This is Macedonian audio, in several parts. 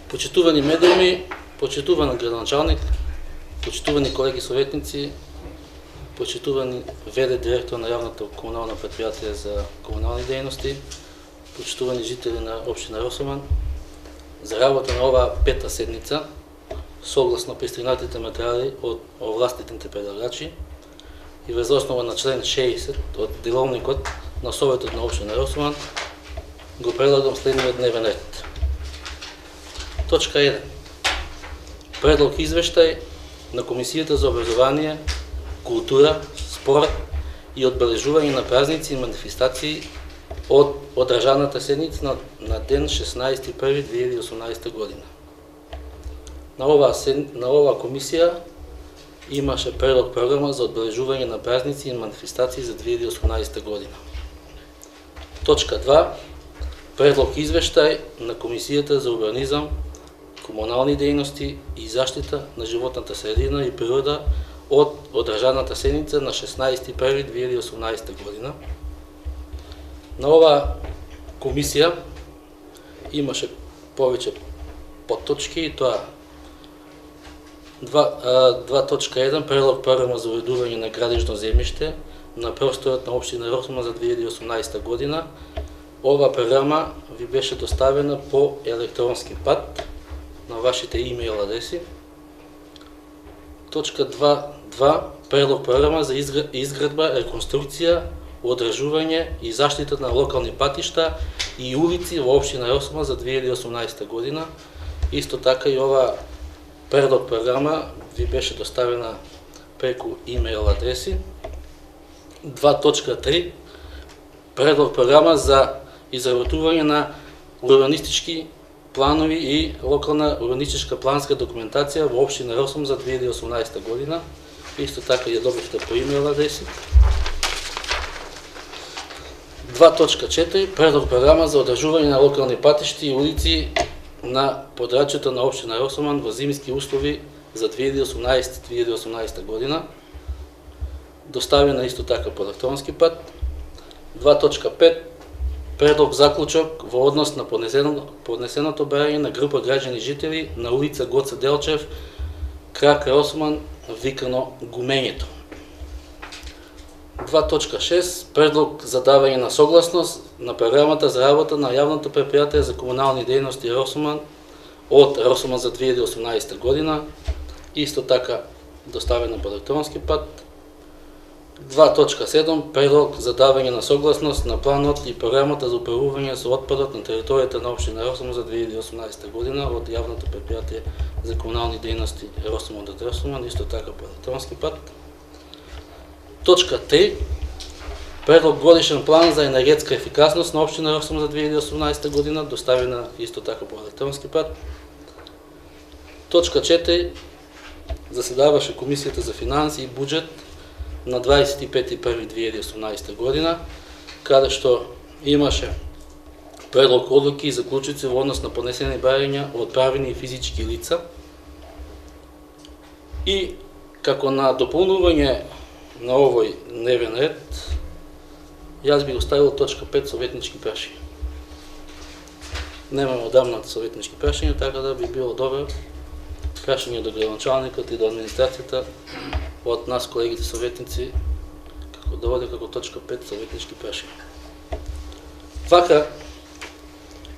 Почитувани медиуми, почитуван градоначалник, почитувани колеги советници, почитувани ВД директор на јавното комунално предпријатие за комунални дејности, почитувани жители на општина Росоман, за работа на оваа пета седница, согласно пристигнатите материјали од овластените предлагачи и врз основа на член 60 од деловникот на Советот на општина Росоман, го предлагам следниот дневен ред. Точка 1. Предлог извештај на Комисијата за образование, култура, спорт и одбележување на празници и манифестации од одржаната седница на ден 16.1.2018 година. На оваа комисија имаше предлог програма за одбележување на празници и манифестации за 2018 година. Точка 2. Предлог извештај на Комисијата за урбанизам, комунални дејности и заштита на животната средина и природа од одржаната седница на 16.1.2018 година. На оваа комисија имаше повеќе подточки и тоа 2.1 предлог програма за уредување на градежно земјиште на просторот на општина Росоман за 2018 година. Ова програма ви беше доставена по електронски пат на вашите имейл адреси. Точка 2.2 предлог програма за изградба, реконструкција, одржување и заштита на локални патишта и улици во општина Росоман за 2018 година. Исто така и ова предлог програма ви беше доставена преку имейл адреси. 2.3 предлог програма за изработување на урбанистички планови и локална урбанистичка планска документација во општина Росоман за 2018 година. Исто така ја добивте по имейл адреси. 2.4 предлог програма за одржување на локални патишти и улици на подрачјето на општина Росоман во зимски услови за 2018 година. Доставена исто така по електронски пат. 2.5 предлог заклучок во однос на поднесеното барање на група граѓани жители на улица Гоце Делчев, крак Росоман, викано Гумењето. 2.6 предлог за давање на согласност на програмата за работа на јавното предпријатие за комунални дејности Росоман од Росоман за 2018 година. Исто така доставена по електронски пат. 2.7 предлог за давање на согласност на планот и програмата за управување со отпадот на територијата на општина Росоман за 2018 година од јавното предпријатие за комунални дејности Росоман до Росоман, исто така по електронски пат. Точка 3 предлог годишен план за енергетска ефикасност на општина Росоман за 2018 година, доставена исто така по електронски пат. Точка 4 заседаваше Комисијата за финанси и буџет на 25.1.2018 година, каде што имаше предлог одлуки и заклучици во однос на поднесени барања од правни и физички лица. И како на дополнување на овој дневен ред, јас би оставил точка 5 советнички прашања. Немаме одамна советнички прашања, така да би било добро прашање до градоначалникот и до администрацијата од нас, колегите советници, како да води како точка 5 советнички прашања. Вака,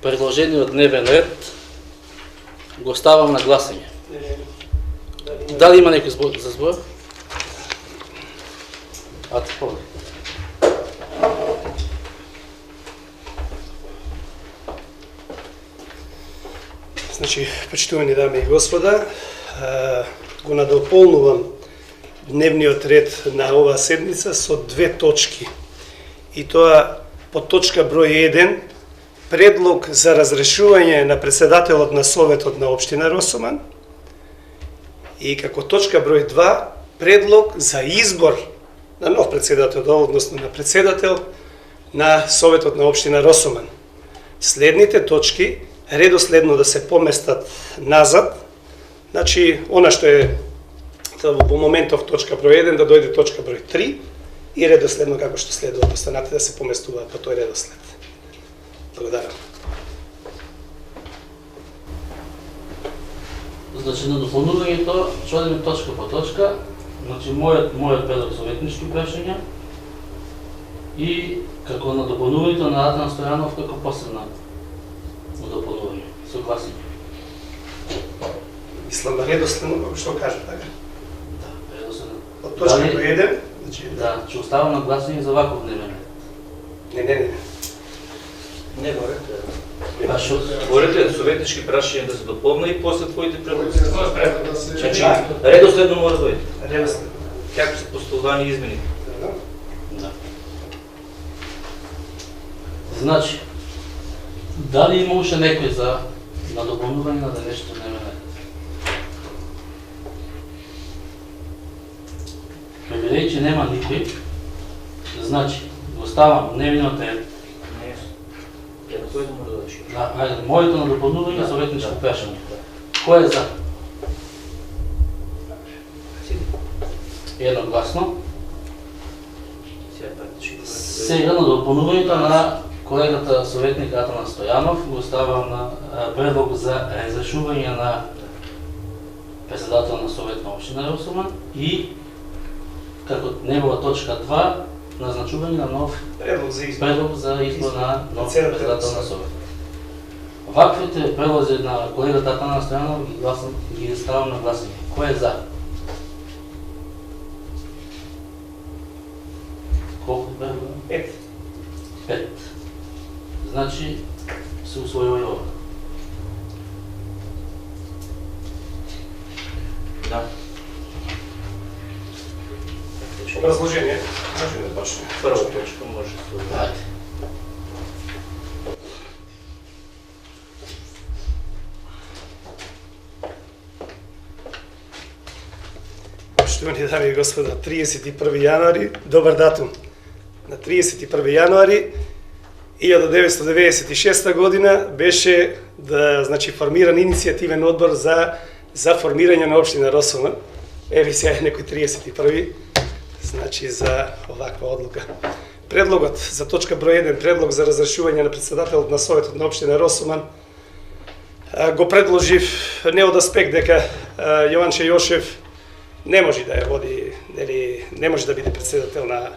предложениот дневен ред го ставам на гласање. Дали има некој за збор? Значи, почитувани дами и господа, го надополнувам дневниот ред на оваа седница со две точки. И тоа по точка број 1 предлог за разрешување на председателот на Советот на општина Росоман и како точка број 2 предлог за избор на нов председател, односно на председател на Советот на општина Росоман. Следните точки редоследно да се поместат назад, значи она што е во моментов точка број 1 да дојде точка број 3 и редоследно како што следува останатите да се поместуваат по тој редослед. Благодарам. Значи на дополнувањето ќе одиме точка по точка. Значи мојот предлог советнички прашања и како на дополнувањето на Атанас Стојанов како последна дополнување. Согласни? Мислам да редоследно како што кажа така. Да, редоследно. Од точка до 1, значи Да, ќе оставам на гласање за ваков дневен ред. Не. Не говорите. Говорите советнички прашања да се дополна и после твоите предлози. Значи, Да. редоследно мора да дојде. Редоследно. Како се постулвани измени? Да. Значи, дали има уште некој за на дополнување на денешниот дневен ред? Бидејќи нема никој, значи, го ставам дневниот ред. Не. Едно кој мора да дојде. Да, ајде, моето на дополнување советничко прашање. Кој е за? Едногласно. Сега практички. Сега на дополнувањето на колегата советник Атанас Стојанов го ставам на предлог за разрешување на председател на Совет на општина Росуман и како негова точка 2 назначување на нов Предлог за избор. предлог за избор на нов Цел председател на пред Совет. Ваквите предлози на колегата Атанас Стојанов ги ставам на гласање. Кој е за? Колку бе? 5. 5. Значи, се усвојува и ова. Да. Образложение. Може да почне. Прва точка може да се. Ајде. Поштовани дами и господа, 31 јануари, добар датум. На 31 јануари 1996 година беше значи формиран иницијативен одбор за формирање на општина Росуман. Еви сега е некој 31, значи за оваква одлука. Предлогот за точка број 1, предлог за разрешување на председателот на Советот на општина Росуман, го предложив не од аспект дека Јованче Јошев не може да ја води, нели, не може да биде председател на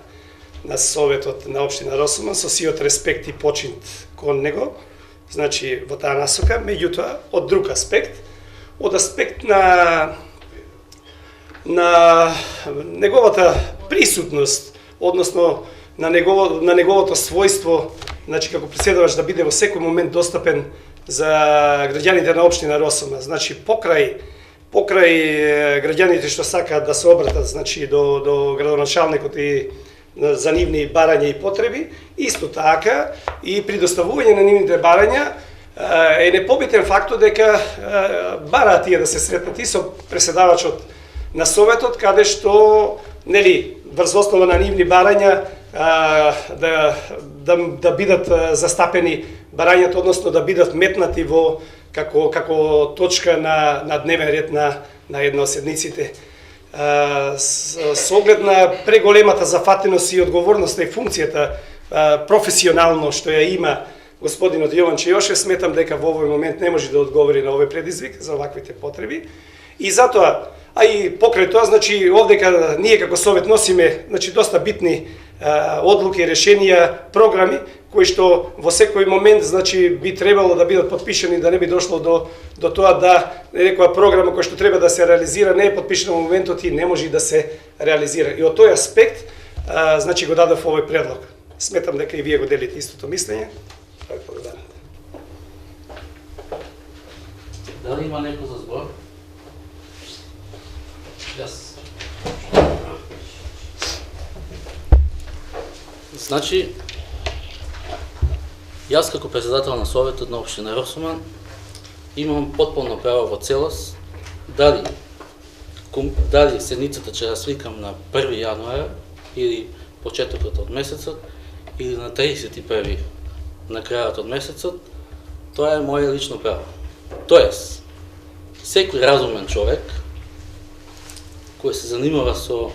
Советот на општина Росуман, со сиот респект и почит кон него, значи во таа насока, меѓутоа од друг аспект, од аспект на неговата присутност, односно на неговото својство, значи како председаваш да биде во секој момент достапен за граѓаните на општина Росуман, значи покрај граѓаните што сакаат да се обратат, значи до градоначалникот и за нивни барања и потреби, исто така и при доставување на нивните барања е непобитен фактот дека бараат тие да се сретнат и со преседавачот на Советот, каде што, нели, врз основа на нивни барања да бидат застапени барањата, односно да бидат метнати во како точка на дневен ред на една од седниците. Со оглед на преголемата зафатеност и одговорноста и функцијата професионално што ја има господинот Јованче Јошев, сметам дека во овој момент не може да одговори на овој предизвик за оваквите потреби. И затоа, а и покрај тоа, значи овдека ние како Совет носиме, значи доста битни одлуки, решенија, програми кои што во секој момент, значи би требало да бидат подпишани, да не би дошло до тоа да некоја програма која што треба да се реализира не е подпишана во моментот и не може да се реализира. И од тој аспект, значи го дадов овој предлог. Сметам дека и вие го делите истото мислење. Дали има некој за збор? Јас. Значи, јас како председател на Советот на општина Росуман имам потполно право во целост дали седницата ќе ја свикам на 1 јануар или почетокот од месецот или на 31 на крајот од месецот, тоа е моје лично право. Тоест, секој разумен човек кој се занимава со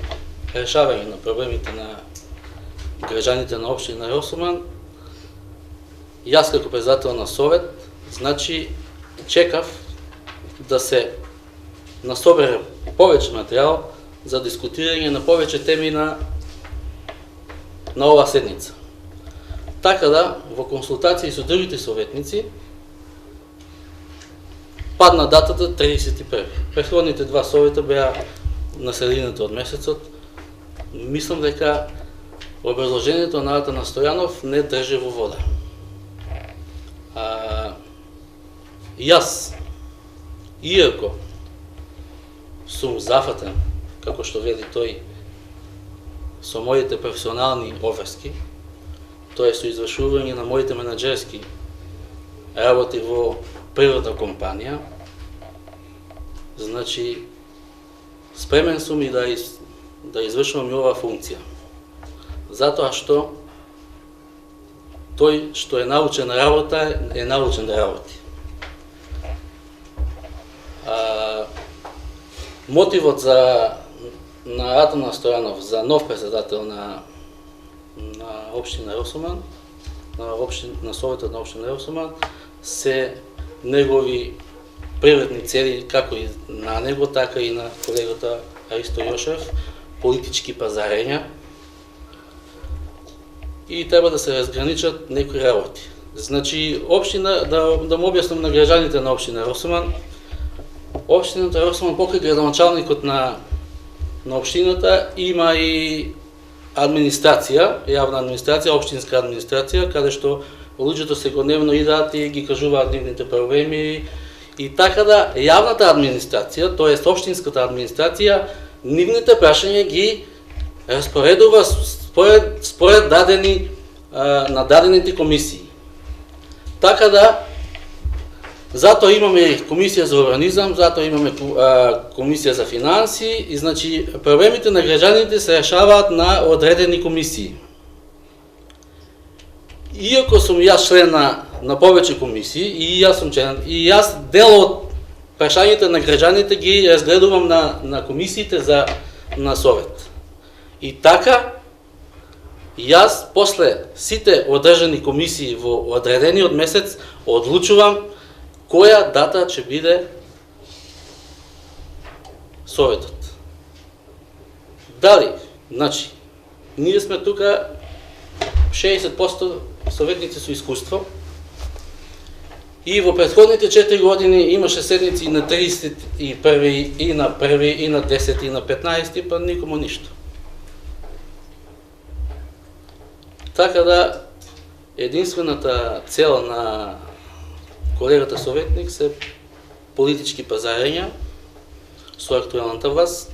решавање на проблемите на граѓаните на општина Росуман, јас како председател на Совет, значи чекав да се собере повеќе материјал за дискутирање на повеќе теми на оваа седница. Така да, во консултации со другите советници, падна датата 31. Претходните два совета беа на средината од месецот. Мислам дека образложението на Атанас Стојанов не држи во вода. Јас, иако сум зафатен, како што вели тој, со моите професионални обврски, тоа е со извршување на моите менаџерски работи во приватна компанија, значи спремен сум и да извршувам и оваа функција. Затоа што тој што е научен на работа, е научен да работи. Мотивот на Атанас Стојанов за нов председател на општина Росоман, на Советот на општина Росоман, се негови приватни цели, како и на него, така и на колегата Аристо Јошев, политички пазарења, и треба да се разграничат некои работи. Значи, општина, да му објаснам на граѓаните на општина Росоман, општината Росоман покрај градоначалникот на општината има и администрација, јавна администрација, општинска администрација, каде што луѓето секојдневно идат и ги кажуваат нивните проблеми, и така да јавната администрација, тоест општинската администрација, нивните прашања ги распоредува според на дадените комисии. Така да, затоа имаме комисија за урбанизам, затоа имаме комисија за финанси, и значи проблемите на граѓаните се решаваат на одредени комисии. Иако сум јас член на повеќе комисии, и јас сум член, и јас дел од прашањата на граѓаните ги разгледувам на комисиите на совет. И така, јас после сите одржани комисии во одредениот месец одлучувам која дата ќе биде советот. Дали, значи, ние сме тука 60% советници со искуство, и во претходните 4 години имаше седници и на 31, и на 1, и на 10, и на 15, па никому ништо. Така да, единствената цел на колегата советник се политички пазарења со актуелната власт,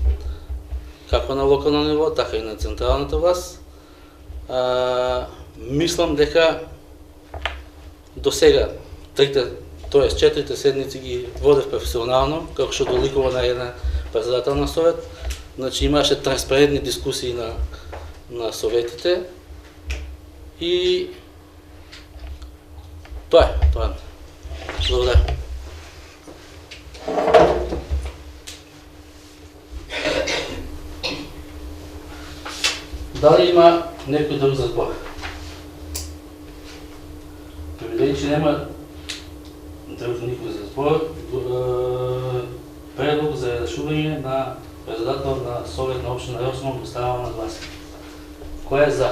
како на локално ниво, така и на централната власт. Мислам дека до сега 4 седници ги водев професионално, како што доликува на една председател на совет. Значи имаше транспарентни дискусии на советите, и тоа е. Благодаря. Дали има некој друг за збор? Видели, че нема друг никој за збор, предлог за решување на председател на Совет на општина Росоман го ставам на глас. Кој е за?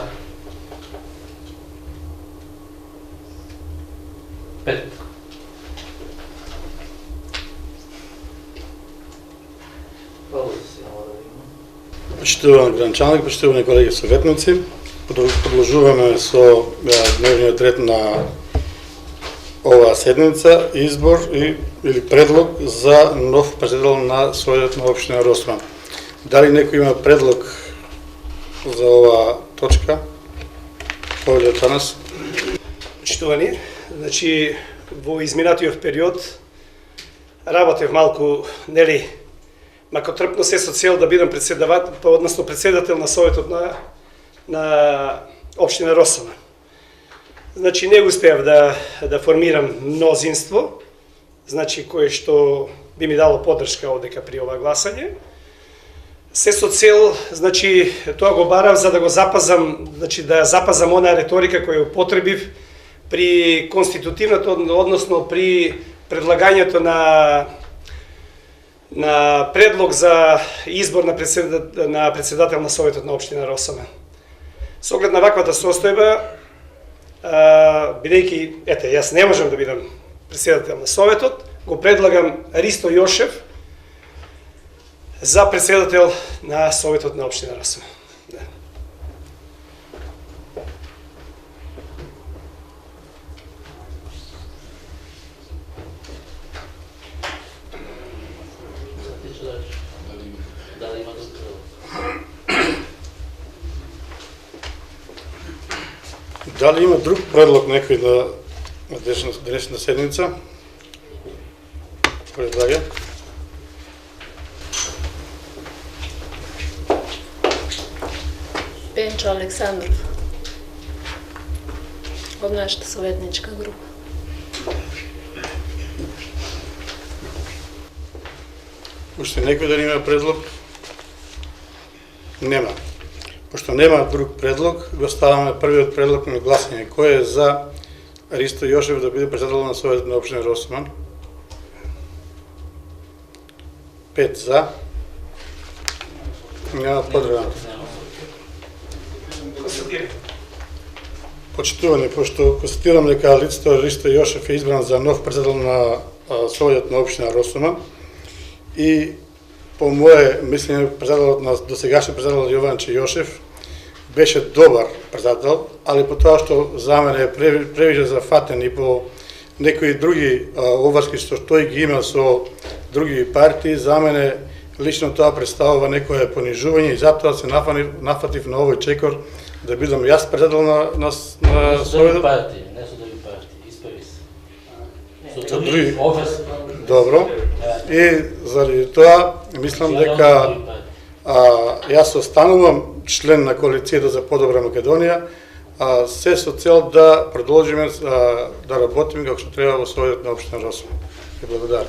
5. Почитуван гранчалник, почитувани колеги советници, продолжуваме со дневниот ред на оваа седница, избор или предлог за нов председател на Советот на општина Росоман. Дали некој има предлог за оваа точка? Повеќе од нас. Почитувани, значи во изминатиот период работев малку, нели, макотрпно се со цел да бидам председател на Советот на општина Росоман. Значи не успеав да формирам мнозинство, значи кое што би ми дало поддршка одека при ова гласање. Се со цел, значи тоа го барав за да го запазам, значи да запазам онаа реторика која употребив при конститутивното, односно при предлагањето на на предлог за избор на председател на Советот на општина Росоме. Со оглед на ваквата состојба, бидејќи, јас не можам да бидам председател на Советот, го предлагам Ристо Јошев за председател на Советот на општина Росоме. Дали има друг предлог? Дали има друг предлог некој на денешна седница? Предлага. Пенчо Александров од нашата советничка група. Уште некој да има предлог? Нема. Пошто нема друг предлог, го ставаме првиот предлог на гласање. Кој е за Ристо Јошев да биде председател на Советот на општина Росоман? 5 за. Нема подреда. Почитувани, пошто констатирам дека лицето Ристо Јошев е избран за нов председател на Советот на општина Росоман и по мое мислење председателот на досегашниот председател Јованче Јошев беше добар председател, али по тоа што за мене е превише зафатен и по некои други обврски што тој ги има со други партии, за мене лично тоа представува некое понижување и затоа се нафатив на овој чекор да бидам јас председател на Советот. Не со други партии, исправи се. Со други. Офис. Добро. И заради тоа мислам дека јас останувам член на коалицијата за подобра Македонија, се со цел да продолжиме да работиме како што треба во Советот на општина Росоме. И благодарам.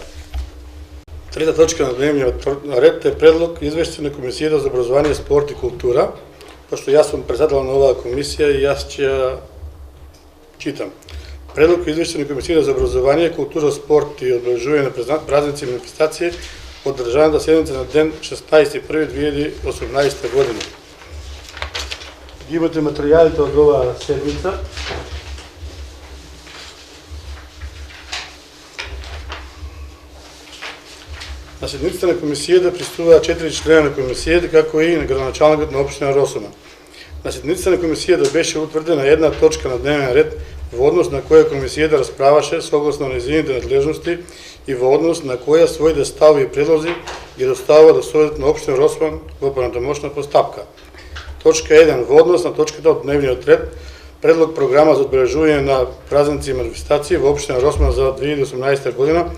Трета точка на дневниот ред е предлог извештај на Комисијата за образование, спорт и култура. Пошто јас сум председател на оваа комисија и јас ќе ја читам. Предлог извештај на Комисијата за образование, култура, спорт и одбележување на празници и манифестации од државната седница на ден 16.1.2018 година. Ги имате материјалите од оваа седница. На седницата на комисијата присуствуваат 4 члена на комисијата, како и на градоначалникот на општина Росоме. На седницата на комисијата беше утврдена една точка на дневен ред во однос на која комисијата расправаше согласно нејзините надлежности и во однос на која своите ставови и предлози ги доставува до Советот на општина Росоме во понатамошна постапка. Точка 1. Во однос на точката од дневниот ред, предлог програма за одбележување на празници и манифестации во општина Росоме за 2018 година.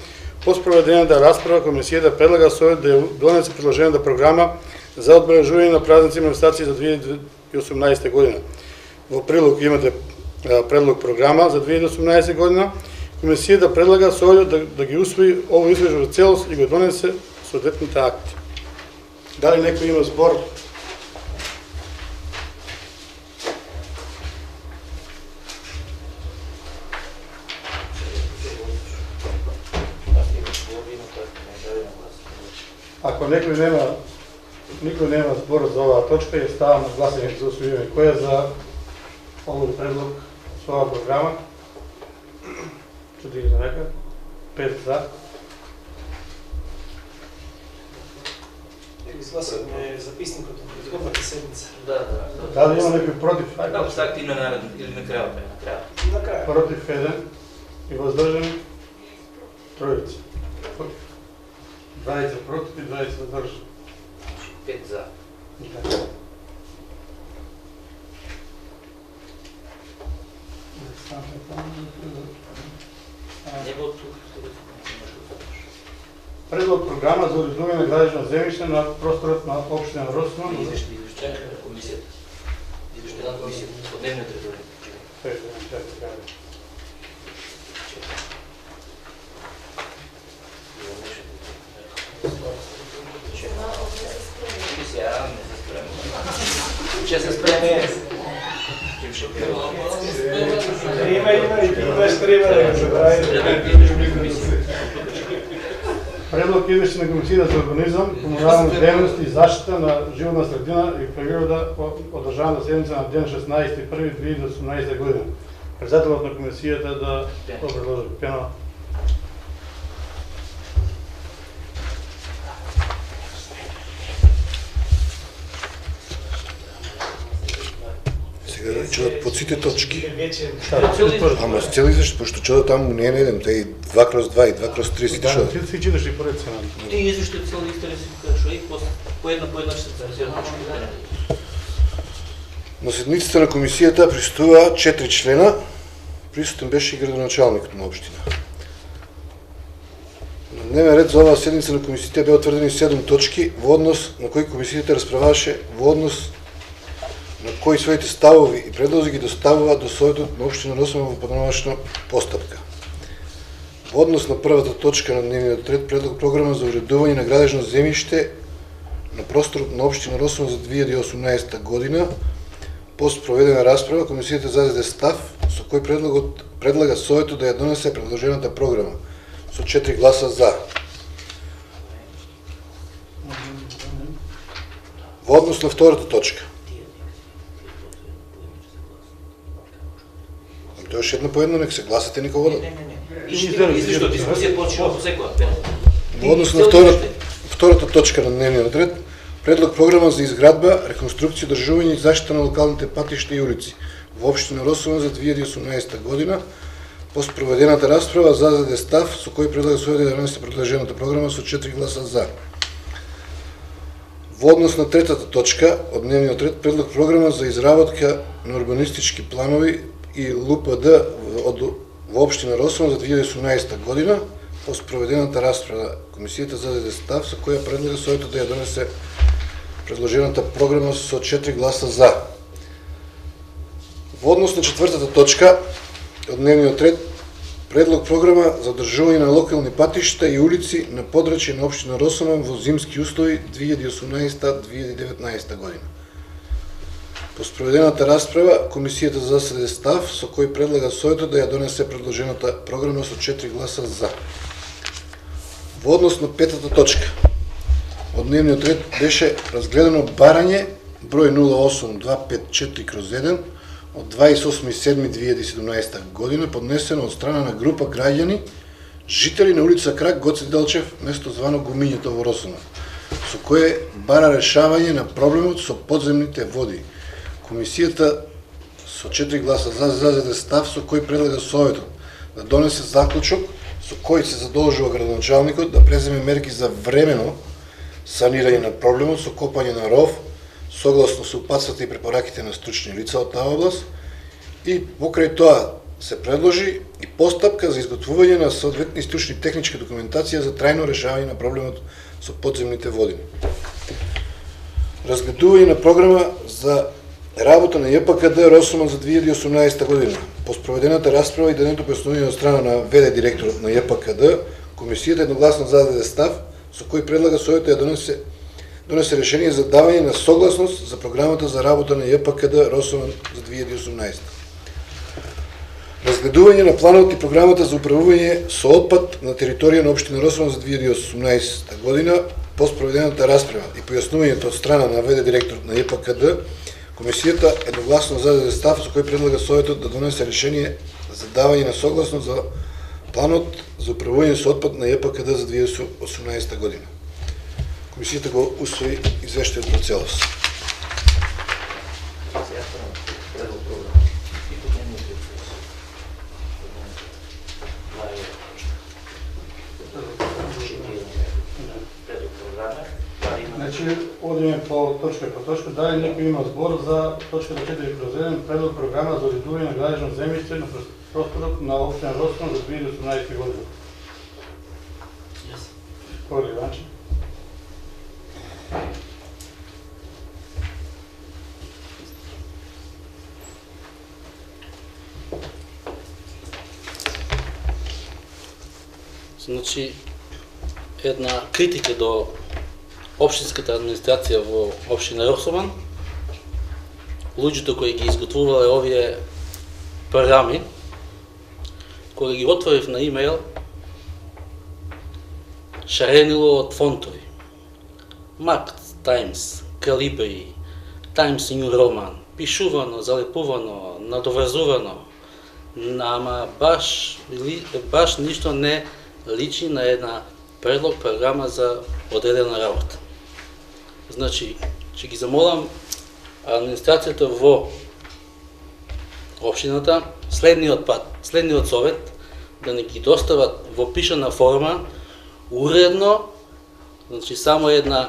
По спроведената расправа, комисијата предлага Совет да донесе предложената програма за одбележување на празници и манифестации за 2018 година. Во прилог имате предлог програма за 2018 година. Комисијата предлага Совет да ги усвои ово извештај во целост и го донесе соодветните акти. Дали некој има збор? Ако некој нема збор за оваа точка, ја ставам на гласање за усвојување. Кој е за овој предлог со оваа програма? 4 за река, 5 за. Изгласуваме записникот од претходната седница. Дали има некој против? Како стакти има наред или на крајот? На крај. Против 1 и воздржани 3. 20 против и 20 воздржани. 5 за. Предлог програма за уредување на градежно земјиште на просторот на општина Росоме. Извештај на комисијата. Извештај на комисијата. Од дневниот ред. Ще се спреме. Има, и ти имаш треба да го забравиш. Предлог извешće на Комисијата за урбанизам, комунални дейности и заштита на животна средина и природа одржана седница на ден 16.1.2018 година. Председателот на комисијата да предложи. Пенал. Сега да чудат по сите точки. Вече Ама с цел извешće, пошто чудат таму не е на еден, те и 2/2 и 2/3 сите чудат. Да, ти читаш и поред сега. Ти извиште цел листа да си покажеш и по една ще се цензира. На седмицата на комисијата присутува 4 члена, присутен беше и градоначалникот на општина. На дневен ред за оваа седница на комисијата беа утврдени 7 точки во однос на кои комисијата расправаше во однос на кои своите ставови и предлози ги доставува до Советот на општина Росман во поднавачна постапка. Во однос на првата точка на дневниот ред, предлог програма за уредување на градежно земјиште на просторот на општина Росман за 2018 година, по спроведена расправа, комисијата зададе став со кој предлага Советот да ја донесе предложената програма со 4 гласа за. Во однос на втората точка. Тоа е една по една, нека се гласате нека водат. Извиште, дискусија почнува по секоја. Во однос на втората точка на дневниот ред, предлог програма за изградба, реконструкција, одржување и заштита на локалните патишта и улици во општина Росован за 2018 година. По спроведената расправа зададе став со кој предлага Советот да донесе предложената програма со 4 гласа за. Во однос на третата точка од дневниот ред, предлог програма за изработка на урбанистички планови и ЛУПД во општина Росован за 2018 година. По спроведената расправа комисијата зададе став со која предлага Советот да ја донесе предложената програма со 4 гласа за. Во однос на четвртата точка од дневниот ред, предлог програма за одржување на локални патишта и улици на подрачје на општина Росоман во зимски услови 2018-2019 година. По спроведената расправа, комисијата заседе став со кој предлага Советот да ја донесе предложената програма со 4 гласа за. Во однос на петата точка од дневниот ред беше разгледано барање број 08254/1 од 28.7.2017 година, поднесено од страна на група граѓани, жители на улица Крак Гоце Делчев, место звано Гумињето во Росона, со кое бара решавање на проблемот со подземните води. Комисијата со 4 гласа за зададе став со кој предлага Советот да донесе заклучок со кој се задолжува градоначалникот да преземе мерки за времено санирање на проблемот со копање на ров, согласно со упатствата и препораките на стручни лица од таа област, и покрај тоа се предложи и постапка за изготвување на соодветни стручни техничка документација за трајно решавање на проблемот со подземните води. Разгледување на програма за работа на ЈПКД Росоман за 2018 година. По спроведената расправа и даденото појаснување од страна на ВД директорот на ЈПКД, комисијата едногласно зададе став со кој предлага Советот да донесе решение за давање на согласност за програмата за работа на ЈПКД Росоман за 2018. Разгледување на планот и програмата за управување со отпад на територија на општина Росоман за 2018 година. По спроведената расправа и појаснувањето од страна на ВД директорот на ЈПКД, комисијата едногласно зададе став со кој предлага Советот да донесе решение за давање на согласност за планот за управување со отпад на ЈПКД за 2018 година. Комисијата го усвои извештајот во целост. Значи, одиме по точка, дали некој има збор за точка 4/1, предлог програма за уредување на градежно земјиште на просторот на општина Росман за 2018 година. Кој Иванче? Значи, една критика до општинската администрација во општина Росоман. Луѓето кои ги изготвувале овие програми, кога ги отворив на имејл, шаренило од фонтови. Мак Таймс, Калибри, Таймс Нью Роман, пишувано, залепувано, надоврзувано, ама баш ништо не личи на една предлог програма за одредена работа. Значи, ќе ги замолам администрацијата во општината следниот совет да не ги достават во пишана форма уредно, значи само една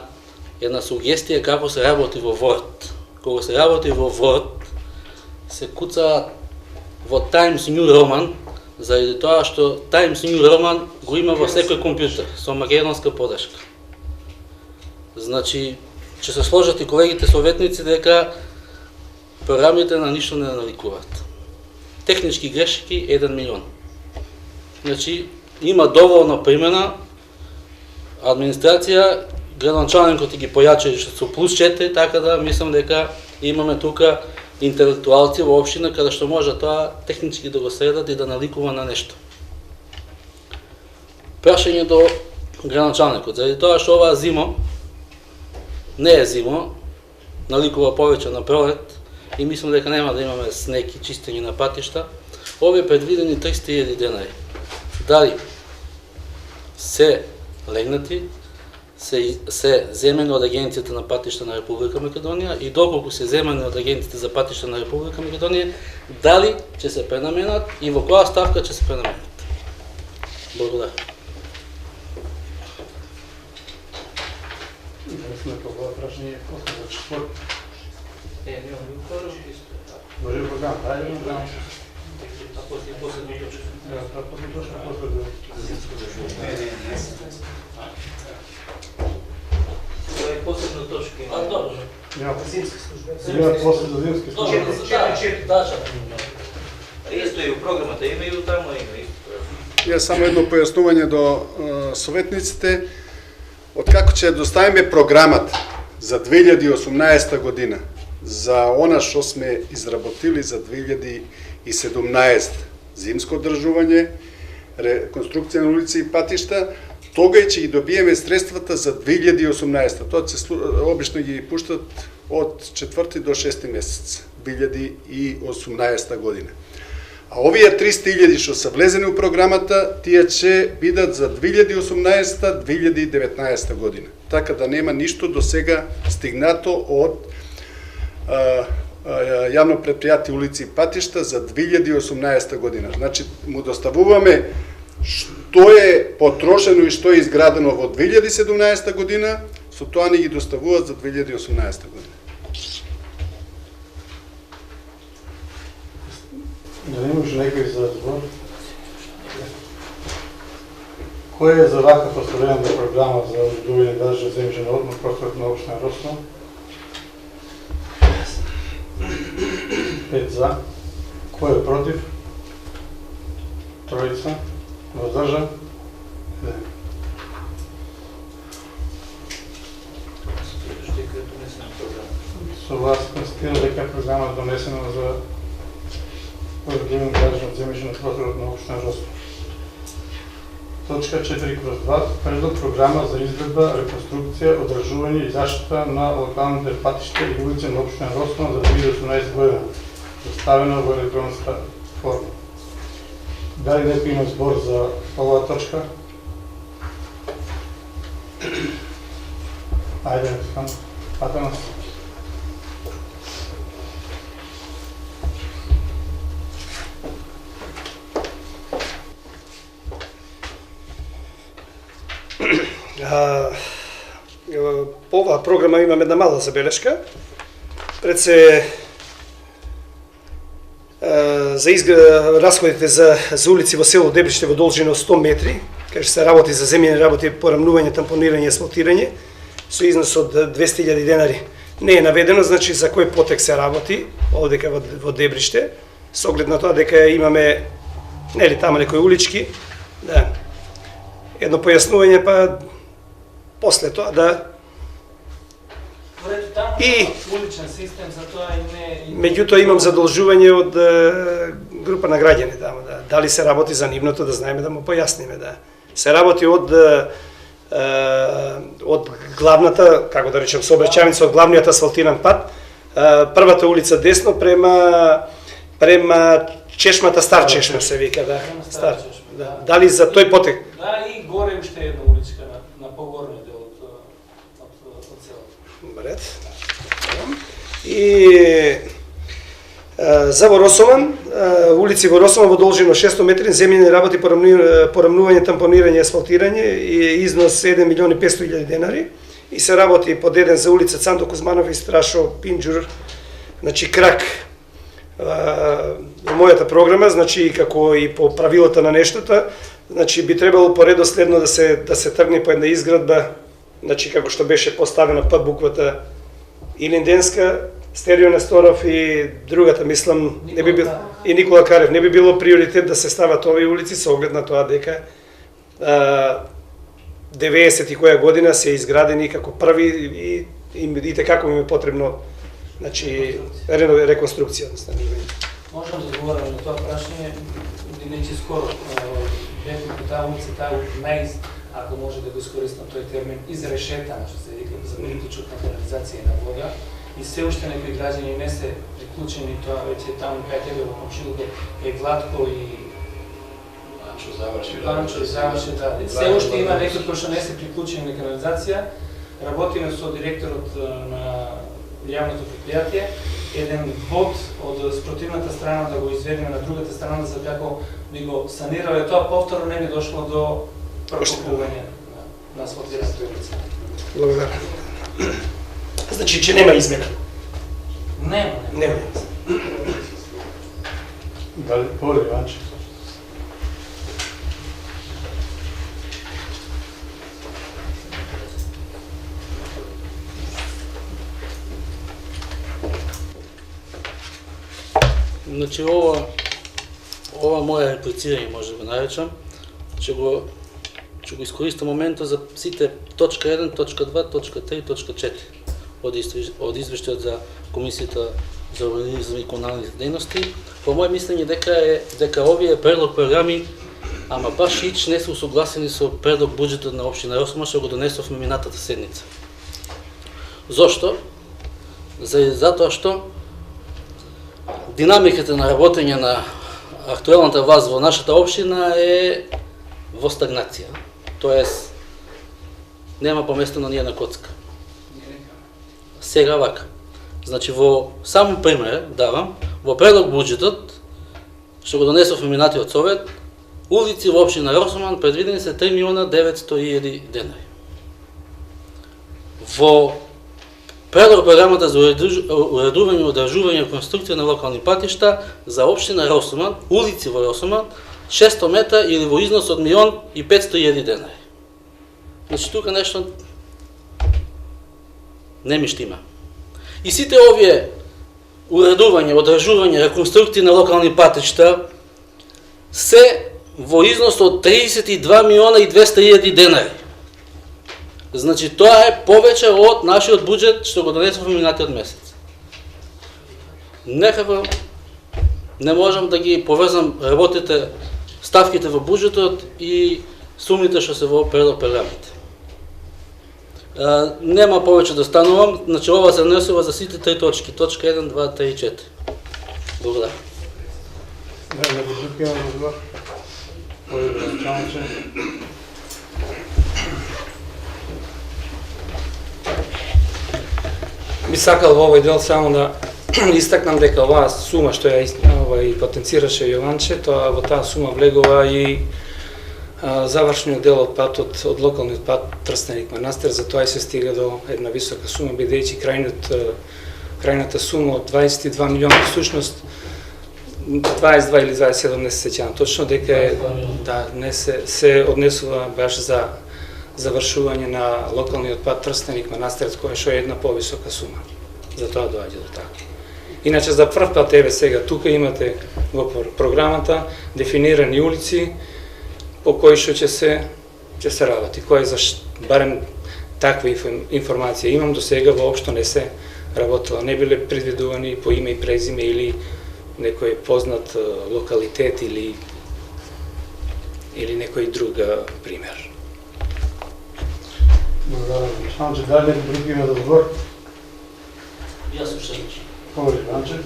сугестија како се работи во Word. Кога се работи во Word, се куца во Times New Roman, заради тоа што Times New Roman го има во секој компјутер со македонска подршка. Значи, ќе се сложат и колегите советници дека програмите на ништо не наликуваат. Технички грешки 1 милион. Значи, има доволна примена, администрација, градоначалникот ги појача со плюс 4, така да мислам дека имаме тука интелектуалци во општина каде што може тоа технички да го средат и да наликува на нешто. Прашање до градоначалникот, заради тоа што оваа зима не е зима, наликува повеќе на пролет и мислам дека нема да имаме снег и чистење на патишта, овие предвидени 300.000 денари. Дали се легнати, се земени од Агенцијата на патишта на Република Македонија и доколку се земени од Агенцијата за патишта на Република Македонија, дали ќе се пренаменат и во која ставка ќе се пренаменат. Благодарам. Тоа е посебна точка. Има последно зимски служби. Исто и у програмата има и у таму има исто. Ја само едно појаснување до советниците. Откако ќе доставиме програмата за 2018 година, за она што сме изработили за 2017, зимско одржување, реконструкција на улици и патишта, тога и ќе ги добиеме средствата за 2018. Тоа се обично ги пуштат од 4 до 6 месец 2018 година. А овие 300.000 што се влезени у програмата, тие ќе бидат за 2018-2019 година. Така да нема ништо до сега стигнато од јавно предпријатие улици и патишта за 2018 година. Значи, му доставуваме што е потрошено и што е изградено во 2017 година, со тоа не ги доставуваат за 2018 година. Дали имаше некој за збор? Кој е за вака постановена програма за одредување државен земјишен одмор на простоот на општина Росно? 5 за. Кој е против? 3. Воздржан? 1. Согласно констатира дека програма е донесена за одредување државен земјишен на простоот на општина Росно. Точка 4/2. Предлог програма за изградба, реконструкција, одржување и заштита на локалните патишта и улици на општина Росно за 2018 година, доставена во електронска форма. Дали некој има збор за оваа точка? Ајде, Атанас. По оваа програма имам една мала забелешка. Пред се за расходите за улици во село Дебриште во должина 100 метри, кај што се работи за земјени работи, порамнување, тампонирање, асфалтирање, со износ од 200.000 денари. Не е наведено, значи за кој потек се работи, овдека во Дебриште, со оглед на тоа дека имаме, нели, таму некои улички, да. Едно појаснување, па после тоа да и уличен систем за тоа и не. Меѓутоа имам задолжување од група на граѓани таму, да. Дали се работи за нивното, да знаеме, да му појасниме, да. Се работи од од главната, како да речем, сообраќајница од главниот асфалтиран пат, првата улица десно према чешмата, Стар чешма се вика, да. Стар. Да. Дали за тој потек? Да, и горе уште една уличка на погорниот дел од селото. Ред. И за во Росоман, улици во Росоман во должина 600 метри, земјени работи, порамнување, тампонирање, асфалтирање и износ 7.500.000 денари. И се работи подеден за улица Цандо Кузманов и Страшо Пинџур, значи крак. Во мојата програма, значи како и по правилата на нештата, значи би требало поредоследно да се тргне по една изградба, значи како што беше поставена П буквата Илинденска, Стерио Несторов и другата, мислам, не би бил и Никола Карев, не би било приоритет да се стават овие улици со оглед на тоа дека 90 и која година се изградени како први и како им е потребно, значи реконструкција. Можам да одговорам на тоа прашање, бидејќи скоро бевме по таа улица, таа ако може да го искористам тој термин, изрешетана, што се вика за притичок на канализација и на вода, и се уште некои граѓани не се приклучени, тоа веќе таму кај тебе во комшилуко е гладко и Ланчо заврши, да. Се уште има некои кои што не се приклучени на канализација. Работиме со директорот на јавното предпријатие, еден вод од спротивната страна да го изведеме на другата страна, за како би го санирале тоа, повторно не би дошло до прокопување на асфалтираната улица. Благодарам. Значи, че нема измена? Нема. Дали поле, Иванче? Значи, ова моја реплицирање, може да го наречам, ќе го искористам момента за сите точка 1, точка 2, точка 3, точка 4 од извештајот за Комисијата за урбанизам и комунални дејности. По моје мислење дека овие предлог програми, ама баш ич не се усогласени со предлог буџетот на општина Росоман, што го донесовме минатата седница. Зошто? Затоа што динамиката на работење на актуелната власт во нашата општина е во стагнација. Тоест, нема поместено ни една коцка. Сега вака. Значи, во само пример давам, во предлог буџетот, што го донесовме минатиот совет, улици во општина Росоман предвидени се 3.900.000 денари. Во предлог програмата за уредување, одржување и реконструкција на локални патишта за општина Росоман, улици во Росоман, 600 мета или во износ од 1.500.000 денари. Значи, тука нешто не ми штима. И сите овие уредување, одржување, реконструкција на локални патишта се во износ од 32.200.000 денари. Значи, тоа е повеќе од нашиот буџет што го донесовме минатиот месец. Некако не можам да ги повезам работите, ставките во буџетот и сумите што се во предлог програмите. Нема повеќе да станувам, значи ова се однесува за сите три точки, точка 1, 2, 3 и 4. Благодарам. Би сакал во овој дел само да истакнам дека оваа сума што ја потенцираше Јованче, тоа во таа сума влегува и завршниот дел од патот, од локалниот пат Трстеник Манастир, затоа и се стига до една висока сума, бидејќи крајната сума од 22 милиони, всушност 22 или 27 не се сеќавам точно, дека не се однесува баш за завршување на локалниот пат Трстеник Манастир, која што е една повисока сума. Затоа доаѓа до така. Иначе за прв пат еве сега тука имате во програмата дефинирани улици по кои што ќе се работи. Кој за барем таква информација имам, до сега воопшто не се работела. Не биле предвидувани по име и презиме или некој познат локалитет или некој друг пример. Благодарам. Анче, дали некој друг има да одговори? Јас сум Шевич. Говори, Анче.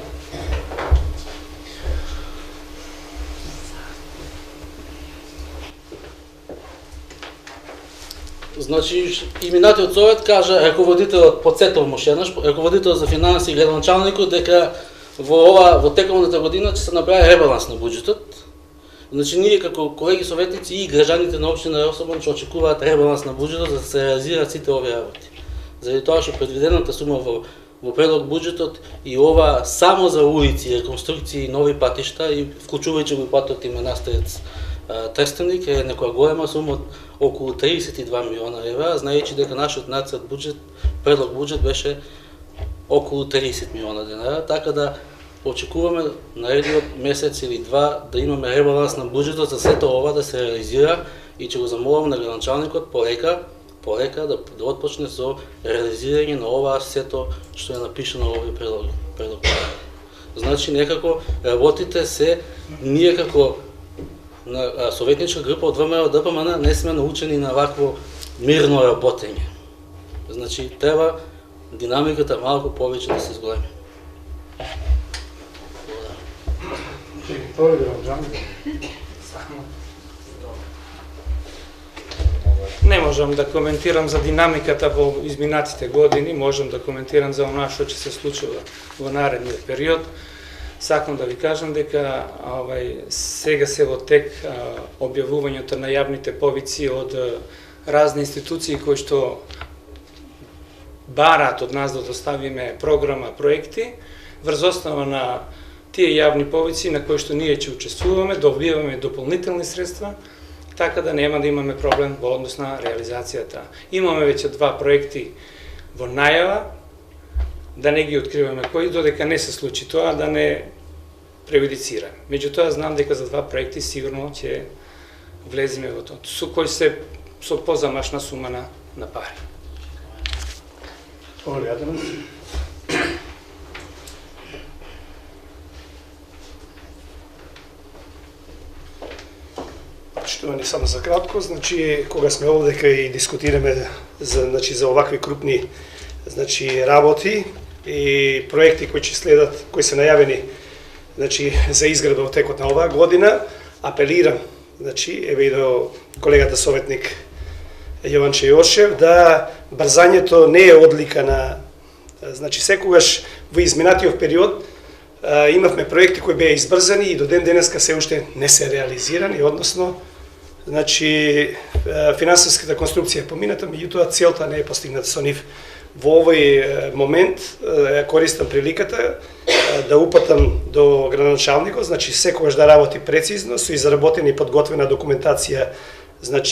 Значи, именатиот совет кажа, раководителот подсетил мошеднаш, раководителот за финанси и градоначалникот дека во теколната година ќе се направи ребаланс на буџетот. Значи, ние како колеги советници и граѓаните на општина Росомон ќе очекуваат ребаланс на буџетот за да се реализираат сите овие работи. Заради тоа што предвидената сума во предлог буџетот и ова само за улици, реконструкции, нови патишта и вклучувајќи го патот име Настарец Трстеник е некоја голема сума од околу 32 милиона евра, знаејќи дека нашиот нацрт буџет, предлог буџет беше околу 30 милиона денара, така да очекуваме наредниот месец или два да имаме ребаланс на буџетот за сето ова да се реализира и ќе го замолам на градоначалникот полека да отпочне со реализирање на ова сето што е напишано во овој предлог. Значи некако работите се ние како на советничка група од ВМРО ДПМН не сме научени на вакво мирно работење. Значи треба динамиката малку повеќе да се зголеми. Не можам да коментирам за динамиката во изминатите години, можам да коментирам за она што ќе се случува во наредниот период. Сакам да ви кажам дека сега се во тек објавувањето на јавните повици од разни институции кои што бараат од нас да доставиме програма, проекти, врз основа на тие јавни повици на кои што ние ќе учествуваме, добиваме дополнителни средства, така да нема да имаме проблем во однос на реализацијата. Имаме веќе 2 проекти во најава, да не ги откриваме кои, додека не се случи тоа, да не преюдицираме. Меѓутоа, знам дека за 2 проекти сигурно ќе влеземе во тоа, со кои се со позамашна сума на пари. Почитувани само за кратко, значи кога сме овдека и дискутираме за овакви крупни работи и проекти кои ќе следат, кои се најавени за изграда во текот на оваа година, апелирам еве и до колегата советник Јованче Јошев да брзањето не е одлика на секогаш во изминатиот период имавме проекти кои беа избрзани и до ден денеска се уште не се реализирани, односно финансиската конструкција е помината, меѓутоа целта не е постигната со нив. Во овој момент користам приликата да упатам до градоначалникот, секогаш да работи прецизно со изработена и подготвена документација,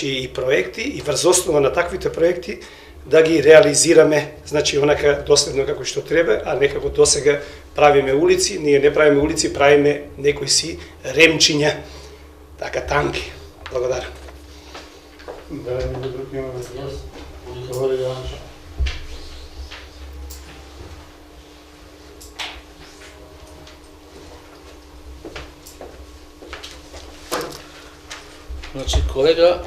и проекти и врз основа на таквите проекти да ги реализираме, онака доследно како што треба, а не како досега правиме улици, ние не правиме улици, правиме некои си ремчиња, така танки. Благодарам. Колега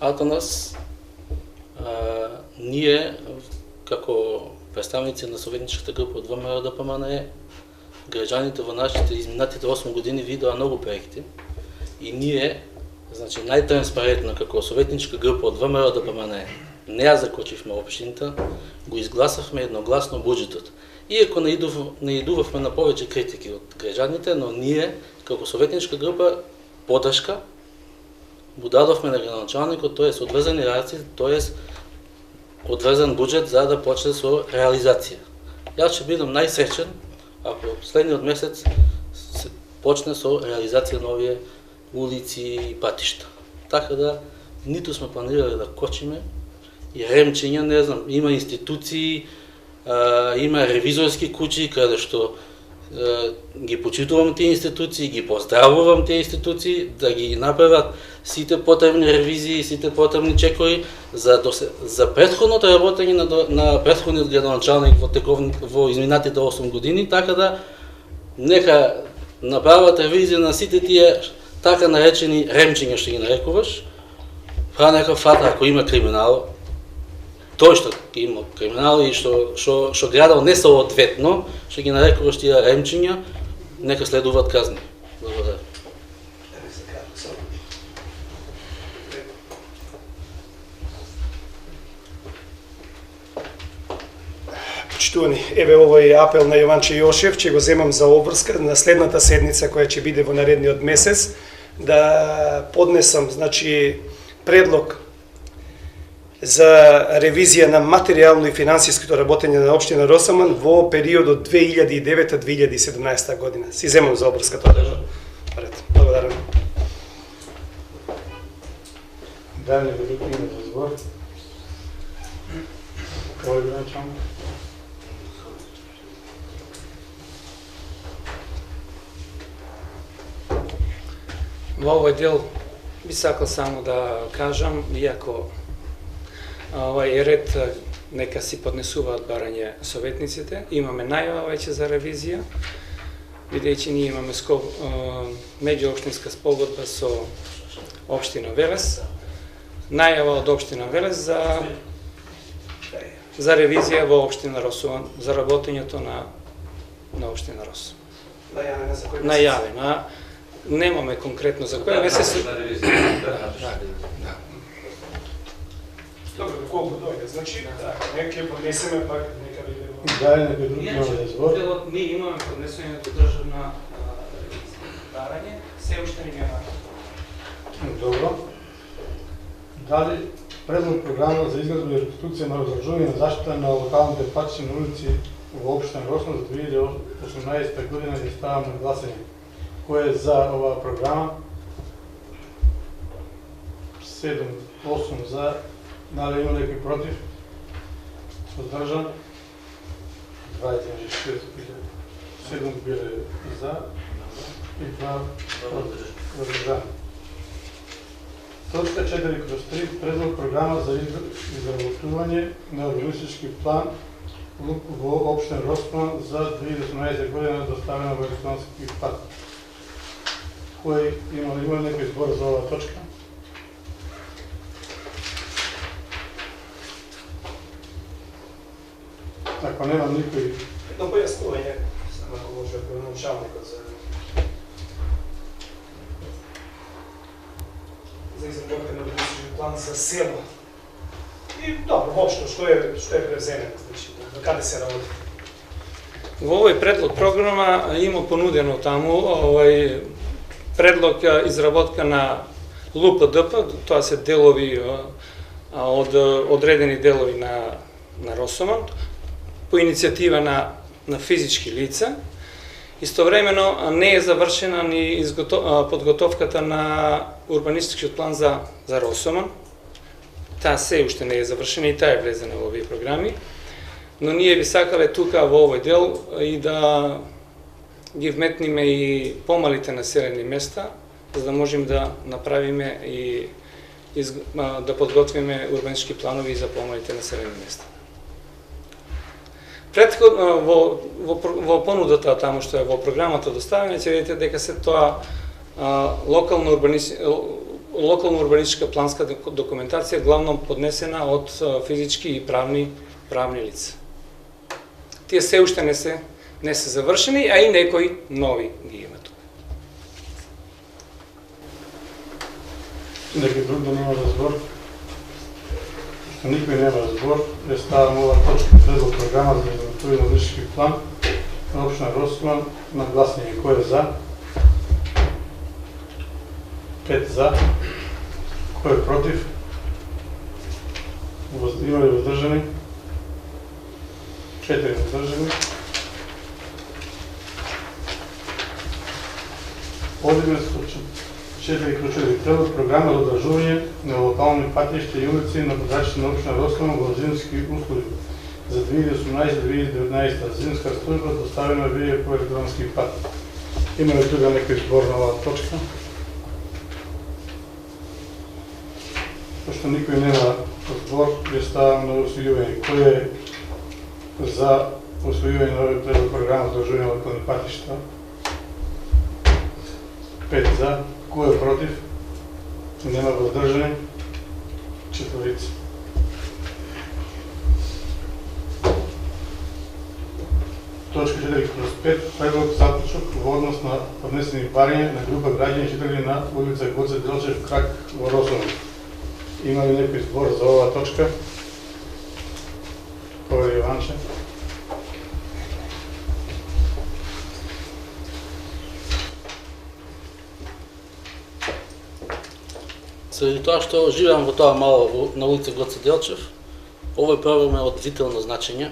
Атанас, ние како представници на советничката група од ВМРО ДПМН, граѓаните во нашите изминатите 8 години видоа многу проекти и ние, најтранспарентно како советничка група од ВМРО ДПМН, не ја закочивме општината, го изгласавме едногласно буџетот. Иако не идувавме на повеќе критики од граѓаните, но ние како советничка група подршка му дадовме на градоначалникот, тоест одврзани раци, тоест одврзан буџет за да почне со реализација. Јас ќе бидам најсреќен ако следниот месец се почне со реализација на овие улици и патишта. Така да ниту сме планирали да кочиме и ремчиња, не знам, има институции, има ревизорски куќи каде што ги почитувам тие институции, ги поздравувам тие институции да ги направат сите потребни ревизии, сите потребни чекови за претходното работење на претходниот градоначалник во изминатите 8 години, така да нека направат ревизија на сите тие така наречени ремчиња што ги нарекуваш, нека фата ако има криминал, тој што има криминал и што градал не соодветно, што ги нарекуваш тие ремчиња, нека следуваат казни. Благодарам. Почитувани, еве овој апел на Јованче Јошев, ќе го земам за обврска на следната седница која ќе биде во наредниот месец, да поднесам, значи, предлог за ревизија на материјално и финансиското работење на општина Росоман во периодот 2009-2017 година. Си земам за обврска тоа. Благодарам. Дали да ви има за збор? Кој гранчан? Во овој дел би сакал само да кажам, иако овај ред нека си поднесуваат барање советниците, имаме најава веќе за ревизија, бидејќи ние имаме меѓуопштинска спогодба со општина Велес, најава од општина Велес за ревизија во општина Росован, за работењето на општина Росован. Најавено, немаме конкретно за кој месец. Добро, колку дојде, значи, нека поднесеме пак, нека биде. Дали некој друг има за збор? Делот ние имаме поднесено до државна барање, се уште не нема. Добро. Дали предлог програма за изградба и реконструкција на одржување на заштита на локалните патиши на улици во општина Росман за 2018 година ќе ставам на гласење. Кој е за оваа програма? 7-8 за. Дали има некој против? Одржан? 7 биле за и 2 одржан. Точка 4/3 предлог програма за изработување на урбанистички план во општина Росман за 2018 година доставена во електронски пат. Кој има некој збор за оваа точка? Ако нема никој... Едно појаснување, само ако може да началникот за изработка на урбанистички план за село. И добро, воопшто, што е превземено, значи, до каде се работи? Во овој предлог програма има понудено таму предлог изработка на ЛУПДП, тоа се делови од одредени делови на Росоман, по иницијатива на физички лица. Истовремено не е завршена ни подготовката на урбанистичкиот план за Росоман. Таа се уште не е завршена и таа е влезена во овие програми. Но ние би сакале тука во овој дел и да ги вметниме и помалите населени места, за да можеме да направиме и да подготвиме урбанистички планови за помалите населени места. Претходно во понудата таму што е во програмата доставена, ќе видите дека се тоа локална урбанистичка планска документација главно поднесена од физички и правни лица. Тие се уште не се завршени, а и некои нови ги има тука. Некој друг да нема разбор? Никој нема разбор, ја ставам ова точка предлог програма за изработување на урбанистички план на општина Росман на гласање. Кој е за? 5 за. Кој е против? Има ли воздржани? 4 воздржани. Одиме со 4/4 предлог програма за одржување на локални патишта и улици на подрачите на општина Росман во зимски услови за 2018-2019 зимска служба доставена вие по електронски пат. Има ли тука некој збор на оваа точка? Пошто никој нема збор, ја ставам на усвојување. Кој е за усвојување на овој предлог програма за одржување на локални патишта? 5 за. Кој е против? Нема воздржани. 4. точка 4/5, предлог заклучок во однос на поднесени барања на група граѓани жители на улица Гоце Делчев, Крак во Росово. Има ли некој збор за оваа точка? Повели Иванче. Заради тоа што живеам во тоа мало на улица Гоце Делчев, овој проблем е од вително значење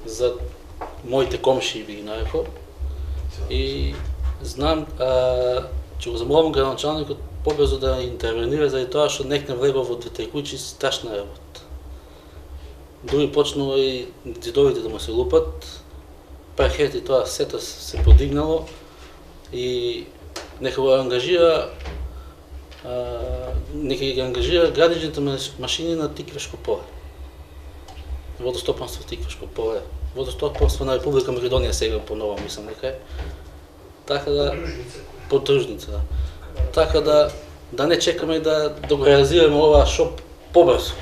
за моите комшии, би ги нарекол. И знам, ќе го замолам градоначалникот побрзо да интервенира заради тоа што некне влегол во двете куќи страшна работа. Дури почнува и ѕидовите да му се лупат, паркет и тоа сето се подигнало и нека го ангажира градичните машини на Тиквешко поле. Водостопанство Тиквешко поле. Водостопанство на Република Македонија сега по-ново мислам дека е. Така да подружница, да. Така да не чекаме да го реализираме ова шоп побрзо.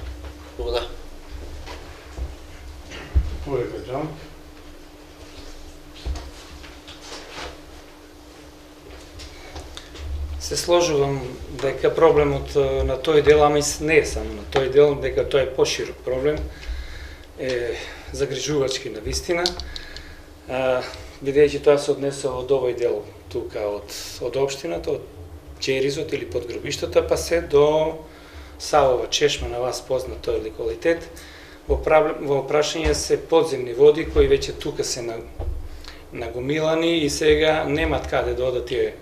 Благодарам. Се сложувам дека проблемот на тој дел, ама не е само на тој дел, дека тој е поширок проблем, е загрижувачки на вистина, бидејќи тоа се однесува од овој дел тука од општината, од Черизот или под гробиштата, па се до Савова чешма, на вас познат тој локалитет. Во прашање се подземни води кои веќе тука се нагомилани и сега немат каде да одат тие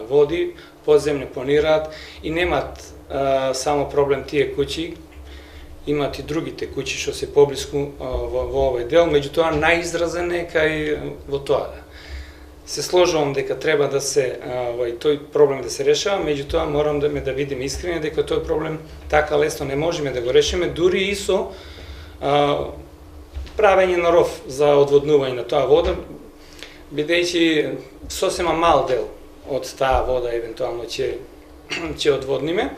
води, подземни планираат и немат само проблем тие куќи, имат и другите куќи што се поблиску во овој дел, меѓутоа најизразен е кај во тоа. Се сложувам дека треба да се тој проблем да се решава, меѓутоа морам да видим искрено дека тој проблем така лесно не можеме да го решиме, дури и со правење на ров за одводнување на тоа вода, бидејќи сосема мал дел од таа вода евентуално ќе одводниме.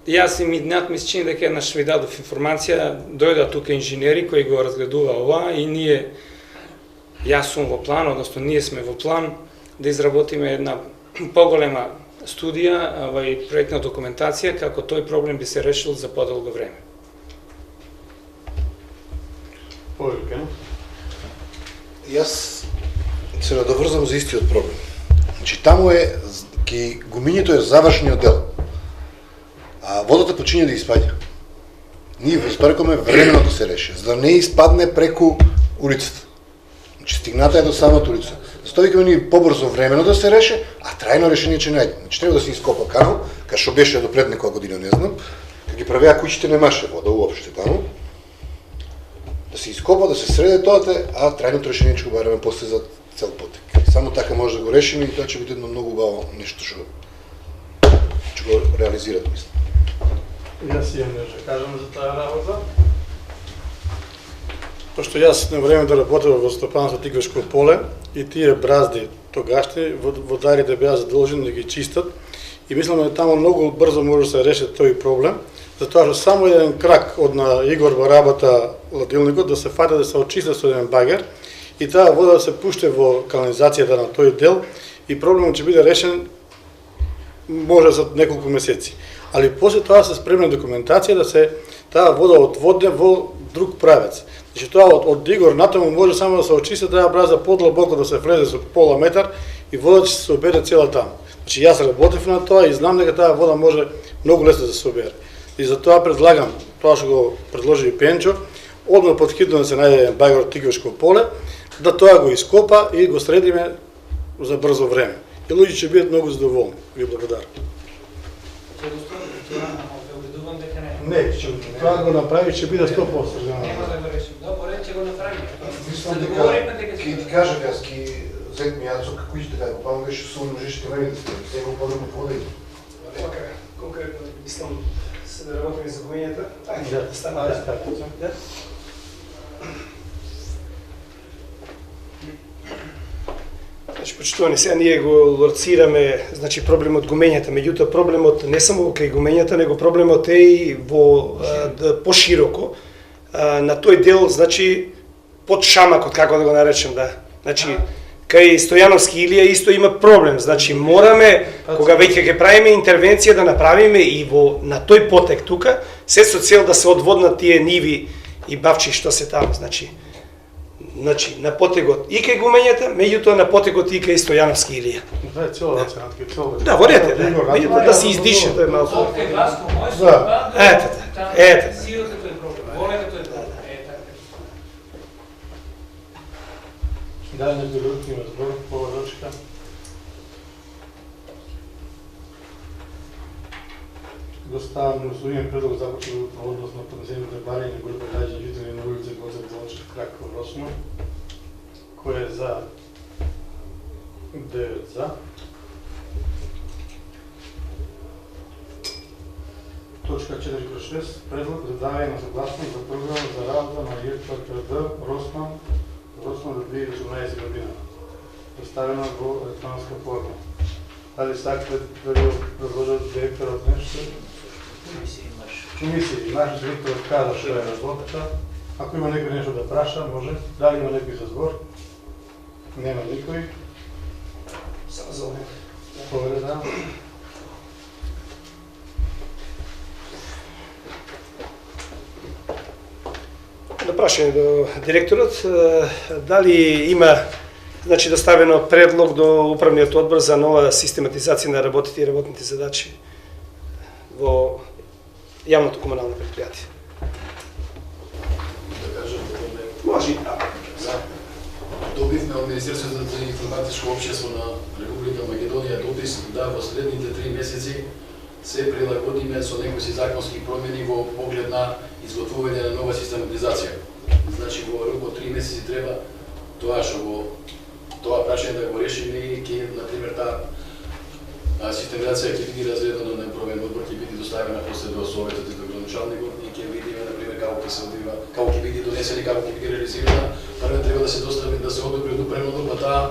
Јас и миднат ми се чини дека еднаш ви дадов информација, дојдат тука инженери кои го разгледува ова и ние, јас сум во план, односно ние сме во план да изработиме една поголема студија и проектна документација како тој проблем би се решил за подолго време. Јас се надоврзам за истиот проблем. Значи, таму е, гумињето е завршниот дел, а водата почине да испаѓа. Ние воспрекаме времено да се реши, за да не испадне преку улицата. Значи, стигната е до самата улица. Затоа викаме ние побрзо времено да се реши, а трајно решение ќе најде. Значи, треба да се ископа канал, кај што беше до пред некоја година, не знам, кога ги правеа куќите немаше вода уопште таму. Да се ископа, да се среде тоа, а трајното решение ќе го бараме после за цел потек. Само така може да го решиме и тоа ќе биде едно многу убаво нешто што ќе го реализират, мислам. Јас имам нешто да кажам за таа работа. Пошто јас на време да работев во стопанство Тиквешко поле и тие бразди тогашни водарите беа задолжени да ги чистат и мислам дека таму многу брзо може да се реши тој проблем, затоа што само еден крак од на Игор Барабата ладилникот да се фати да се очисти со еден багер и таа вода да се пуште во канализацијата на тој дел и проблемот ќе биде решен може за неколку месеци. Али после тоа се спремна документација да се таа вода одводне во друг правец. Значи тоа од Игор натаму може само да се очисти таа браза подлабоко да се влезе со пола метар и водата ќе се обере цела таму. Значи јас работев на тоа и знам дека таа вода може многу лесно да се обере. И затоа предлагам тоа што го предложи и Пенчо, одма подхитно да се најде еден багер од Тиквешко поле, да тоа го ископа и го средиме за брзо време. И луѓе ќе бидат многу задоволни. Ви благодарам. Не, тоа го направи, ќе биде 100%. Нема да го решим. Добре, ќе го направиме. Мислам дека ќе ти кажа јас ки зет ми јацо како ќе така го памам беше со ножиште време да сте. Сега го подобно вода и. Конкретно мислам се да работиме за гујењата. Да, стана да. Значи, почитувани, сега ние го лорцираме, значи, проблемот гумењата, меѓутоа проблемот не само кај гумењата, него проблемот е и во пошироко. На тој дел, значи, под шамакот, како да го наречем, да. Значи, кај Стојановски Илија исто има проблем. Значи, мораме, кога веќе ќе правиме интервенција, да направиме и на тој потек тука, се со цел да се одводнат тие ниви и бавчи што се таму. Значи, на потегот и кај гумењата, меѓутоа на потегот и кај Стојановски Илија. Да, е цела рацената, цела. Да, во ред е, да. Меѓутоа да се издише, тоа е малку. Ете. Да, не други има збор по ова точка. Доставам на условиен предлог за односно поднесените барање на група граѓани жители на улица Гоце Делчев, Крак, Росно. Кој е за? 9 за. Точка 4/6. Предлог за давање на согласност за програма за работа на ИРКРД Росно за 2018 година. Представена во електронска форма. Дали сакате да го предложат директорот нешто? Комисија имаш директорот каза што е работата. Ако има некој нешто да праша, може. Дали има некој за збор? Нема никој. Повреда. На прашање до директорот, дали има доставено предлог до управниот одбор за нова систематизација на работите и работните задачи во јавното комунално предпријатие? Да кажам, Може. добивме од Министерството за информатичко општество на Република Македонија допис да во следните 3 месеци се прилагодиме со некои законски промени во поглед на изготвување на нова систематизација. Значи во рок од 3 месеци треба тоа што го тоа прашање да го решиме и ќе на пример таа систематизација ќе биде разредена на управен одбор, ќе биде доставена после до советот и до градоначалникот и ќе видиме на пример како ќе се одвива, како ќе биде донесена и како ќе биде реализирана. Прво треба да се достави да се одобри од управен одбор, па таа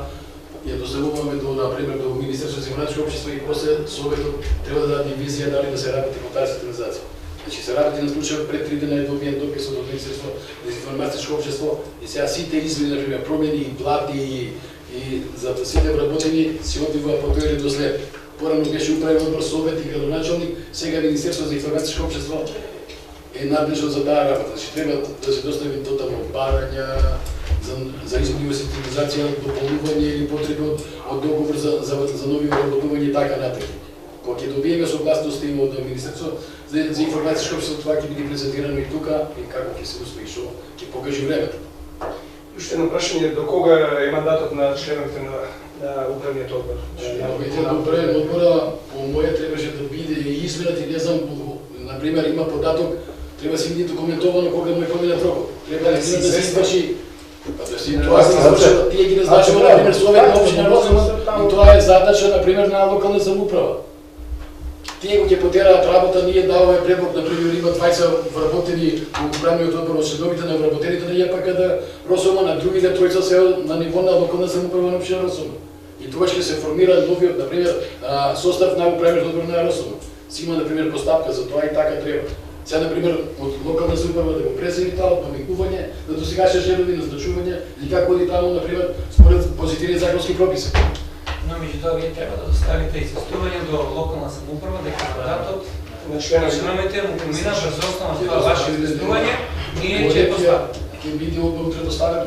ја доставуваме до на пример до Министерството за информатичко општество и после советот треба да даде визија дали да се работи по таа систематизација. Значи се работи на случај пред 3 дена е добиен допис од Министерството за информатичко општество и сега сите измени на пример промени и плати и за сите вработени се одвива по тој редослед. Порано беше управен одбор, совет и градоначалник, сега Министерството за информатичко општество е надлежно за таа работа. Значи треба да се достави тотално барања за изменива систематизација, дополнување или потреби од договор за нови вработување и така натаму. Кога ќе добиеме согласност од Министерството за информатичко општество, това ќе биде презентирано и тука и како ќе се успее, што ќе покаже времето. Уште едно прашање, до кога е мандатот на членовите на управниот одбор? На управен одбора, по моја требаше да биде изменат и не знам, например, има податок, треба да се биде документовано кога му е поминат рокот. Треба да се изврши тоа се извршува, тие ги назначува, например, совет на општина Росомон и тоа е задача, например, на локална самоуправа. Тие го ќе потераат работа, ние даваме предлог, например, има 20 вработени во управниот одбор од членовите на вработените на ЈПК да Росомон, а другите тројца се на ниво на локална самоуправа на општина Росомон. И тогаш ќе се формира новиот, например, состав на управниот одбор на Росомон. Си има, например, постапка за тоа и така треба. Сега, например, од локална самоуправа да го пресели таа од намекување, да досегашни желови назначување и како оди таму, например, според позитивни законски прописи. Но меѓутоа вие треба да доставите известување до локална самоуправа дека податот на членовите му помина врз основа на тоа ваше известување, ние ќе поставиме. Ќе биде утре доставено.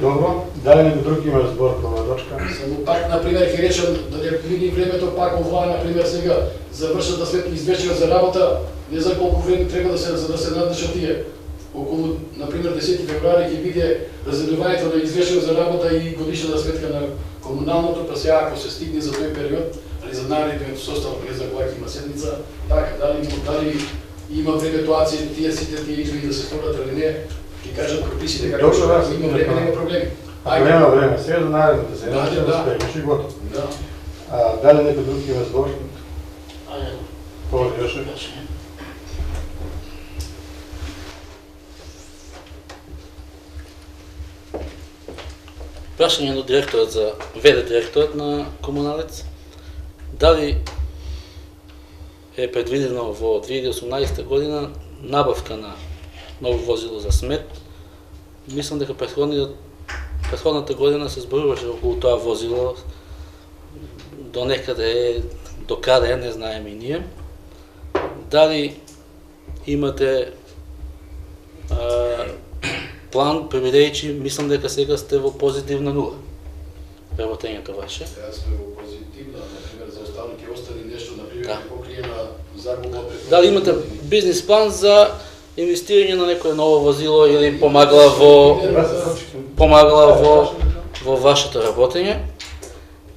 Добро, дали некој друг има збор по оваа точка? Само пак, например, ќе речам да не види времето пак оваа, например, сега завршат да след извечера за работа, не знам колку време треба да се надлежат тие. Околу, например, 10 февруари ќе биде разредувањето на извечер за работа и годишната сметка на комуналното, па сега ако се стигне за тој период, али за наредниот состав, не знам која ќе има седница, така, дали има време тоа тие сите тие измени да се сторат или не, ќе кажат прописите како што има време, нема проблеми. Нема време, сега за наредната седница да успееш и готово. Да. Дали некој друг има збор? Поводи Јоше. Прашање до директорот за ВД директорот на Комуналец. Дали е предвидено во 2018 година набавка на ново возило за смет мислам дека претходната година се зборуваше околу тоа возило, до некаде до каде не знаеме и ние. Дали имате план, преведејќи, мислам дека сега сте во позитивна нула. Работењето ваше. Сега сме во позитивна, например, за останали ќе остане нешто, например, ќе покрие на загуба пред... Дали имате бизнис план за инвестирање на некое ново возило или помагала во вашето работење?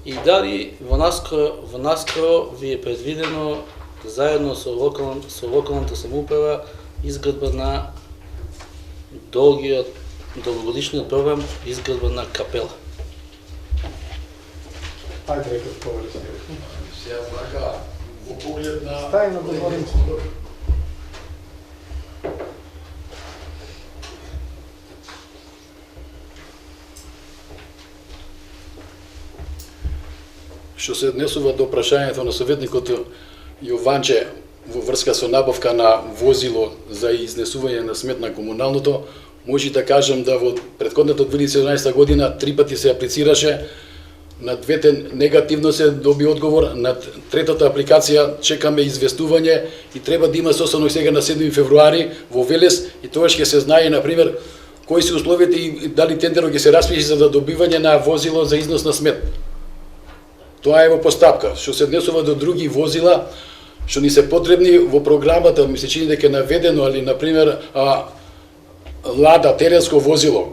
И дали во наскоро ви е предвидено заедно со локалната самоуправа изградба на долгогодишниот програм изградба на капела? Ајде, рекот повели. Сега знака, во поглед на... Стајно говорим. Што се однесува до прашањето на советникот Јованче во врска со набавка на возило за изнесување на смет на комуналното, може да кажем да во претходната 2017 година 3 пати се аплицираше, на двете негативно се доби одговор, на третата апликација чекаме известување и треба да има состанок сега на 7 февруари во Велес и тогаш ќе се знае, например, кои се условите и дали тендерот ќе се распише за добивање на возило за износ на смет. Тоа е во постапка. Што се однесува до други возила, што ни се потребни во програмата, ми се чини дека е наведено, али, например, Лада, теренско возило,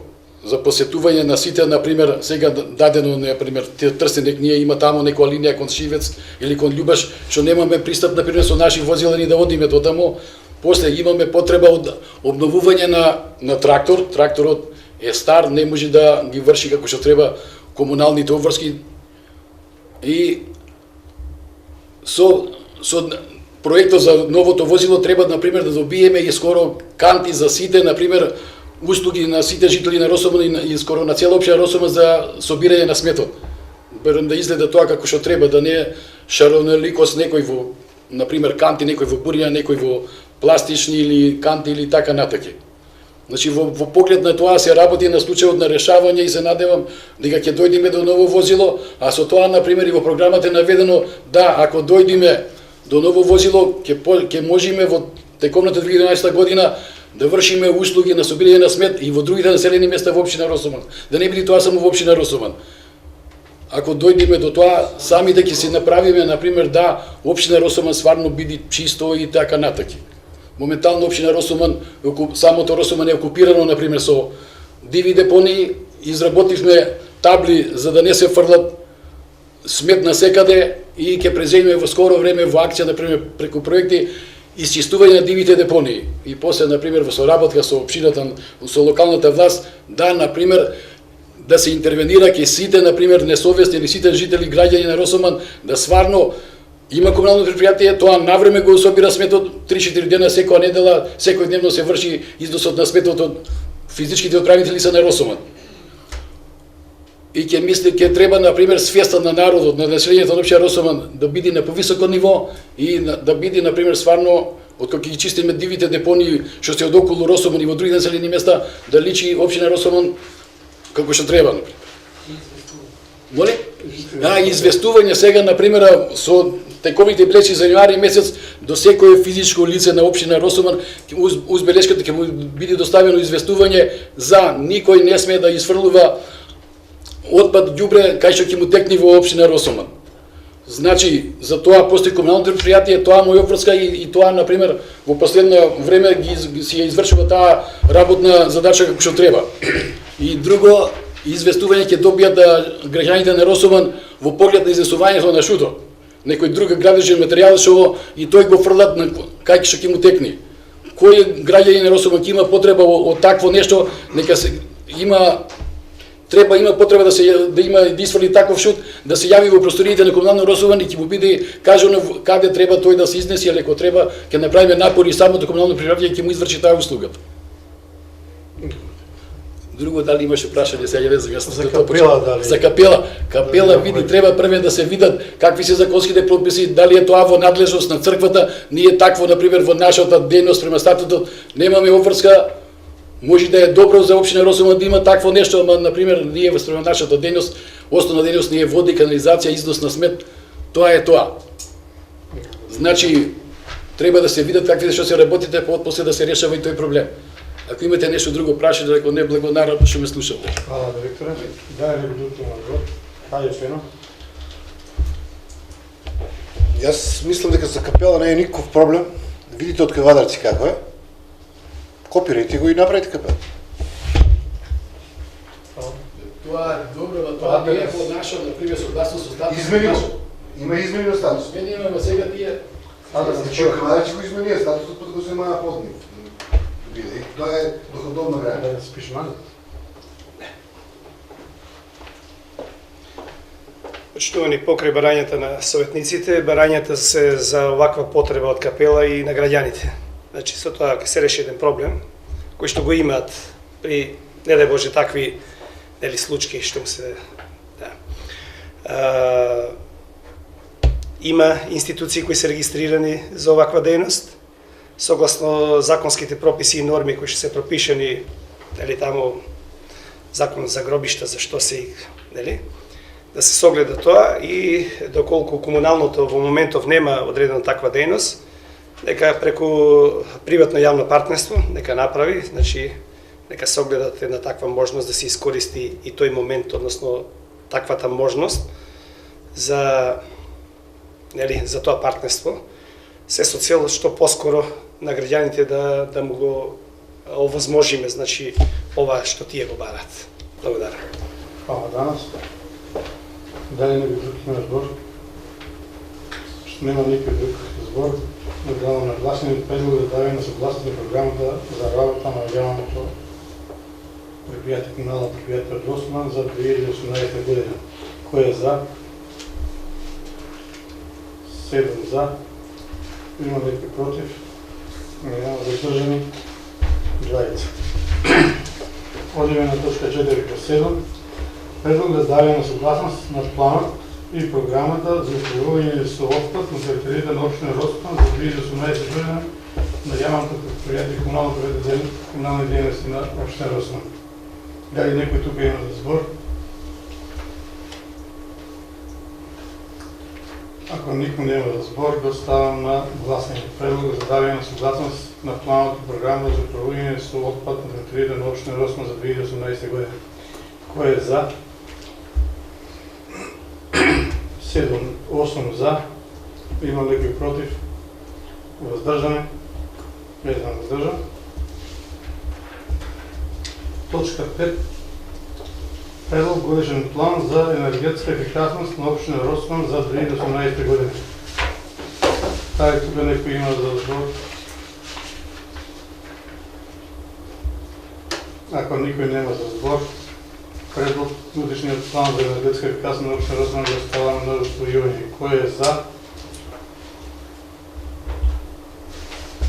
за посетување на сите, например, сега дадено, например, Трстеник, ние има таму некоја линија кон Шивец или кон Љубаш, што немаме пристап, например, со наши возила ни да одиме до таму. После имаме потреба од обновување на трактор. Тракторот е стар, не може да ги врши како што треба комуналните обврски. И со проектот за новото возило треба, например, да добиеме и скоро канти за сите, например, услуги на сите жители на Росомон и скоро на цела општина Росомон за собирање на сметот. Барем да изгледа тоа како што треба, да не е шароноликост некој во, например, канти, некој во бурија, некој во пластични или канти или така натаки. Значи, во поглед на тоа се работи на случајот на решавање и се надевам дека ќе дојдеме до ново возило, а со тоа, например, и во програмата е наведено да, ако дојдеме до ново возило, ќе можеме во тековната 2011 година да вршиме услуги на собирање на смет и во другите населени места во општина Росомон. Да не биде тоа само во општина Росомон. Ако дојдеме до тоа, сами да ќе се направиме, например, да општина Росомон стварно биде чисто и така натаки. Моментално општина Росомон, самото Росомон е окупирано, например, со диви депонии, изработивме табли за да не се фрлат смет на секаде и ќе преземеме во скоро време во акција, например, преку проекти исчистување на дивите депонии. И после, например, во соработка со општината, со локалната власт, да, например, да се интервенира ке сите, например, несовесни или сите жители, граѓани на Росомон, да стварно има комунално предпријатие, тоа навреме го собира сметот, 3-4 дена секоја недела, секој дневно се врши износот на сметот од физичките управители лица на Росомон. И ќе треба, например, свеста на народот, на населението на општина Росомон да биде на повисоко ниво и да биде, например, стварно, откако ги чистиме дивите депонии што се од околу Росомон и во други населени места, да личи општина Росомон како што треба, например. Моли? Известување сега, например, со тековите билети за јануари месец до секој физичко лице на општина Росомон, уз белешката ќе му биде доставено известување за никој не смее да изфрлува отпад, ѓубре, кај што ќе му текне во општина Росомон. Значи, за тоа постои комуналното предпријатие, тоа му е опврска и тоа, например, во последно време си ја извршува таа работна задача како што треба. И друго, известување ќе добијат граѓаните на Росомон во поглед на изнесувањето на шуто. Некој друг градежен материјал што и тој го фрлат на кај што ќе му текне. Кој граѓанин на Росомон ќе има потреба од такво нешто, нека се има потреба да има да изфрли таков шут, да се јави во просториите на комунално Росомон и ќе му биде кажано каде треба тој да се изнеси, или ако треба ќе направиме напори самото комунално предпријатие ќе му изврши таа услуга. Друго дали имаше прашање сега не знам за капела дали. За капела види треба прве да се видат какви се законските прописи, дали е тоа во надлежност на црквата, ние такво, например, во нашата дејност према статутот немаме обврска Може да е добро за општина Росома да има такво нешто, ама на пример ние во нашата дейност, основна дейност не е вода и канализација, износ на смет, тоа е тоа. Значи треба да се видат какви што се работите, после да се решава и тој проблем. Ако имате нешто друго прашање, ако не благодарам што ме слушате. Hvala direktore. Da li bi drugi odgovor? Hajde Šeno. Јас мислам дека за капела не е никаков проблем. Видите од Кавадарци како е. Копирајте го и направите капела. Тоа е добро, но тоа не е по наша, на пример, согласно со статус. Измени го. Има измени на статус. Изменено, но сега тие Значи Кавадарци го изменија статусот, па да го земаа под нив. Биде, тоа е доходовна граница. Da se piše manje. Почитувани, покрај барањата на советниците, барањата се за оваква потреба од капела и на граѓаните. Значи, со тоа ќе се реши еден проблем, кој што го имаат при, не дај Боже, такви случаи што му се... Да. Има институции кои се регистрирани за оваква дејност, согласно законските прописи и норми кои што се пропишани, таму закон за гробишта, за што се, да се согледа тоа и доколку комуналното во моментов нема одредена таква дејност, нека преку приватно јавно партнерство нека направи, значи нека се огледат една таква можност да се искористи и тој момент, односно таквата можност за за тоа партнерство, се со цел што поскоро на граѓаните да му го овозможиме, значи ова што тие го барат. Благодарам. Hvala danas. Da li neki drugi ima zbor? Što nema nikakve drug zbor, odavljamo na glasanje predlog da davaju na съгласие на програмата за работа на явното предприятие комунално предприятие Росман за 2018 година. Кој е за? 7 за. Има некои против? Няма въздържани. 20. Одиме на точка 4 по 7. Предлог за даване на съгласност на планът и програмата за управление со отпад на територијата на општина Росман за 2018 година на јавното предприятие комунални дејности на општина Росман. Дали некој тука има за збор? Ако никој нема за збор, го ставам на гласање. Предлог за даване на согласност на планот и програма за управление со отпад на територијата на општина Росман за 2018 година. Кој е за? 8 за. Има некој против? Воздржани? Еден воздржан. Точка 5. Предлог годишен план за енергетска ефикасност на општина Росман за 2018 година. Дали тука некој има за збор? Ако никој нема за збор, предлог годишниот план за енергетска ефикасност на општина Росман го ставам на усвојување. Кој е за?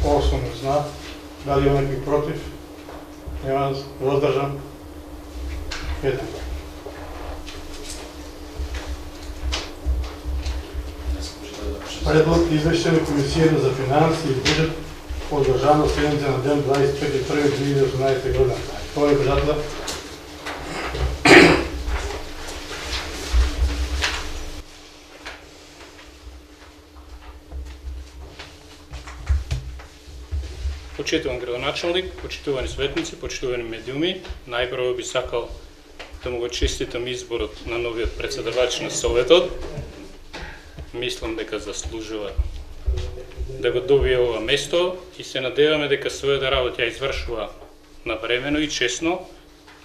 8 за. Дали има некој против? Нема воздржан? 1. Предлог извештај на Комисијата за финанси и буџет одржана седница на ден 25.1.2018 година. Кој е председател? Почитуван градоначалник, почитувани светници, почитувани медиуми, најпрво би сакал да му го честитам изборот на новиот председавач на Советот. Мислам дека заслужува да го добие ова место и се надеваме дека својата работа ја извршува навремено и честно,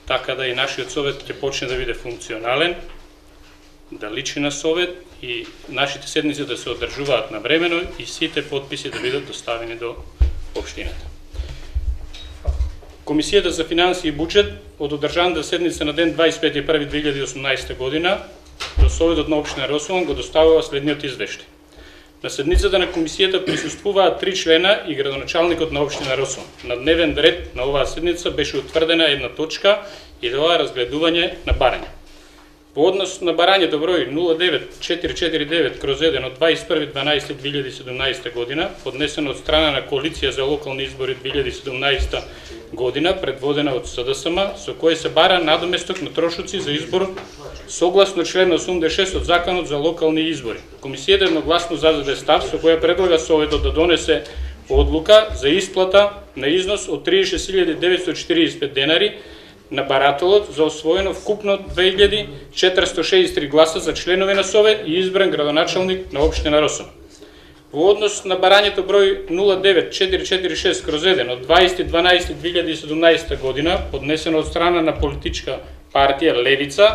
така да и нашиот Совет ќе почне да биде функционален, да личи на Совет и нашите седници да се одржуваат навремено и сите подписи да бидат доставени до општината. Комисијата за финанси и буџет од одржаната седница на ден 25.1.2018 година до Советот на општина Росман го доставува следниот извештај. На седницата на комисијата присуствуваат 3 члена и градоначалникот на општина Росман. На дневен ред на оваа седница беше утврдена една точка и тоа разгледување на барања. Во однос на барањето број 09449/1 од 21.12.2017 година, поднесено од страна на Коалиција за локални избори 2017 година, предводена од СДСМ, со кое се бара надоместок на трошоци за избор согласно член 86 од Законот за локални избори. Комисијата едногласно зазаде став со која предлага Советот да донесе одлука за исплата на износ од 36.945 денари на барателот за освоено вкупно 2463 гласа за членови на Совет и избран градоначалник на општина Росома. Во однос на барањето број 09446/1 од 20.12.2017 година, поднесено од страна на политичка партија Левица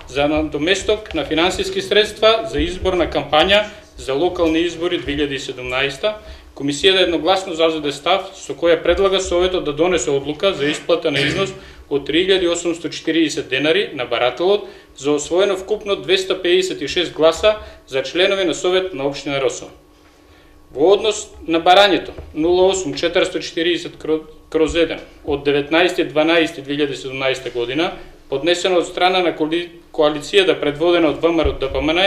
за надоместок на финансиски средства за изборна кампања за локални избори 2017, Комисијата едногласно зазаде став со која предлага Советот да донесе одлука за исплата на износ од 3840 денари на барателот за освоено вкупно 256 гласа за членови на Совет на општина Росома. Во однос на барањето 08440/1 од 19.12.2017 година, поднесено од страна на коалицијата предводена од ВМРО ДПМН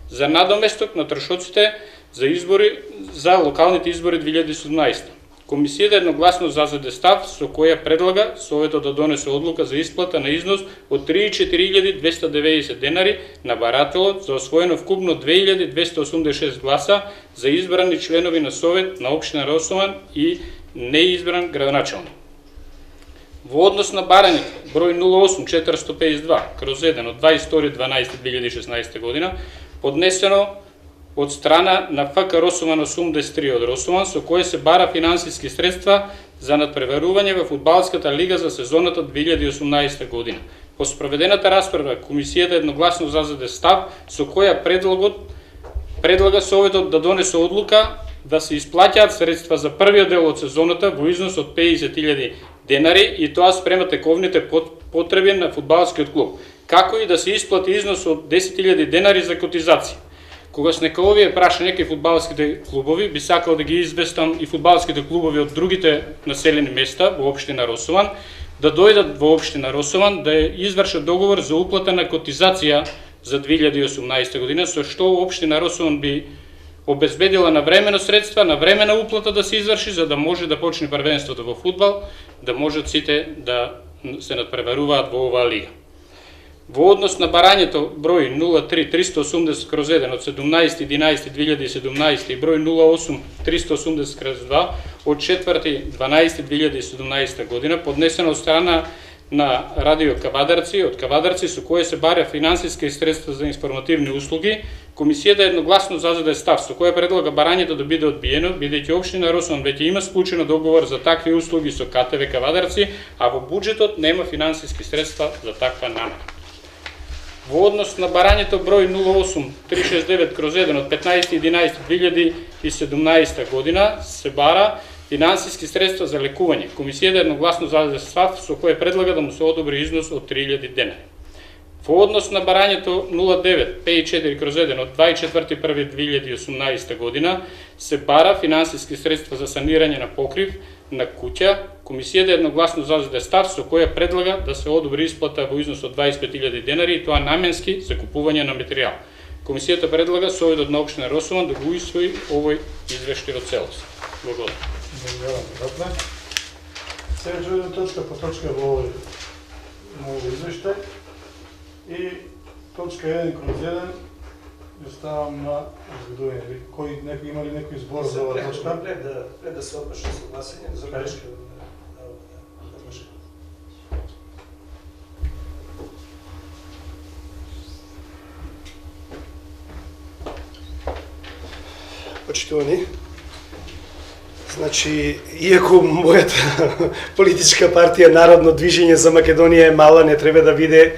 за надоместок на трошоците за избори за локалните избори 2017. Комисијата едногласно зазаде став со која предлага Советот да донесе одлука за исплата на износ од 34.290 денари на барателот за освоено вкупно 2286 гласа за избрани членови на Совет на општина Росоман и неизбран градоначалник. Во однос на барањето број 08452/1 од 22.12.2016 година, поднесено од страна на ФК Росоман 83 од Росоман, со кое се бара финансиски средства за надпреварување во фудбалската лига за сезоната 2018 година. По спроведената расправа, Комисијата едногласно зазаде став со која предлага Советот да донесе одлука да се исплаќаат средства за првиот дел од сезоната во износ од 50.000 денари и тоа спрема тековните потреби на фудбалскиот клуб, како и да се исплати износ од 10.000 денари за котизација. Кога снека овие прашања кај фудбалските клубови, би сакал да ги известам и фудбалските клубови од другите населени места во општина Росоман, да дојдат во општина Росоман да извршат договор за уплата на котизација за 2018 година, со што општина Росоман би обезбедила навремено средства, навремена уплата да се изврши, за да може да почне првенството во фудбал, да можат сите да се надпреваруваат во оваа лига. Во однос на барањето број 03380/1 од 17.11.2017 и број 08380/2 од 4.12.2017 година, поднесено од страна на Радио Кавадарци, од Кавадарци, со кое се барја финансиски средства за информативни услуги, Комисијата едногласно зазаде став со која предлага барањето да биде одбиено, бидејќи општина Росоман веќе има склучено договор за такви услуги со КТВ Кавадарци, а во буџетот нема финансиски средства за таква намера. Во однос на барањето број 08369/1 од 15.11.2017 година се бара финансиски средства за лекување. Комисијата едногласно зазаде став со кој предлага да му се одобри износ од 3.000 денари. Во однос на барањето 0954/1 од 24.1.2018 година се бара финансиски средства за санирање на покрив на куќа. Комисијата едногласно зазаде став со која предлага да се одобри исплата во износ од 25.000 денари и тоа наменски за купување на материјал. Комисијата предлага Советот на општина Росоман да го усвои овој извештај во целост. Благодарам. Сега ќе одиме точка по точка во овој извештај и точка 1/1 ја ставам на разгледување. Некој има ли некој збор за оваа точка? Пред да се опишне согласење за точка. Почитувани, значи, иако мојата политичка партија Народно движење за Македонија е мала, не треба да биде,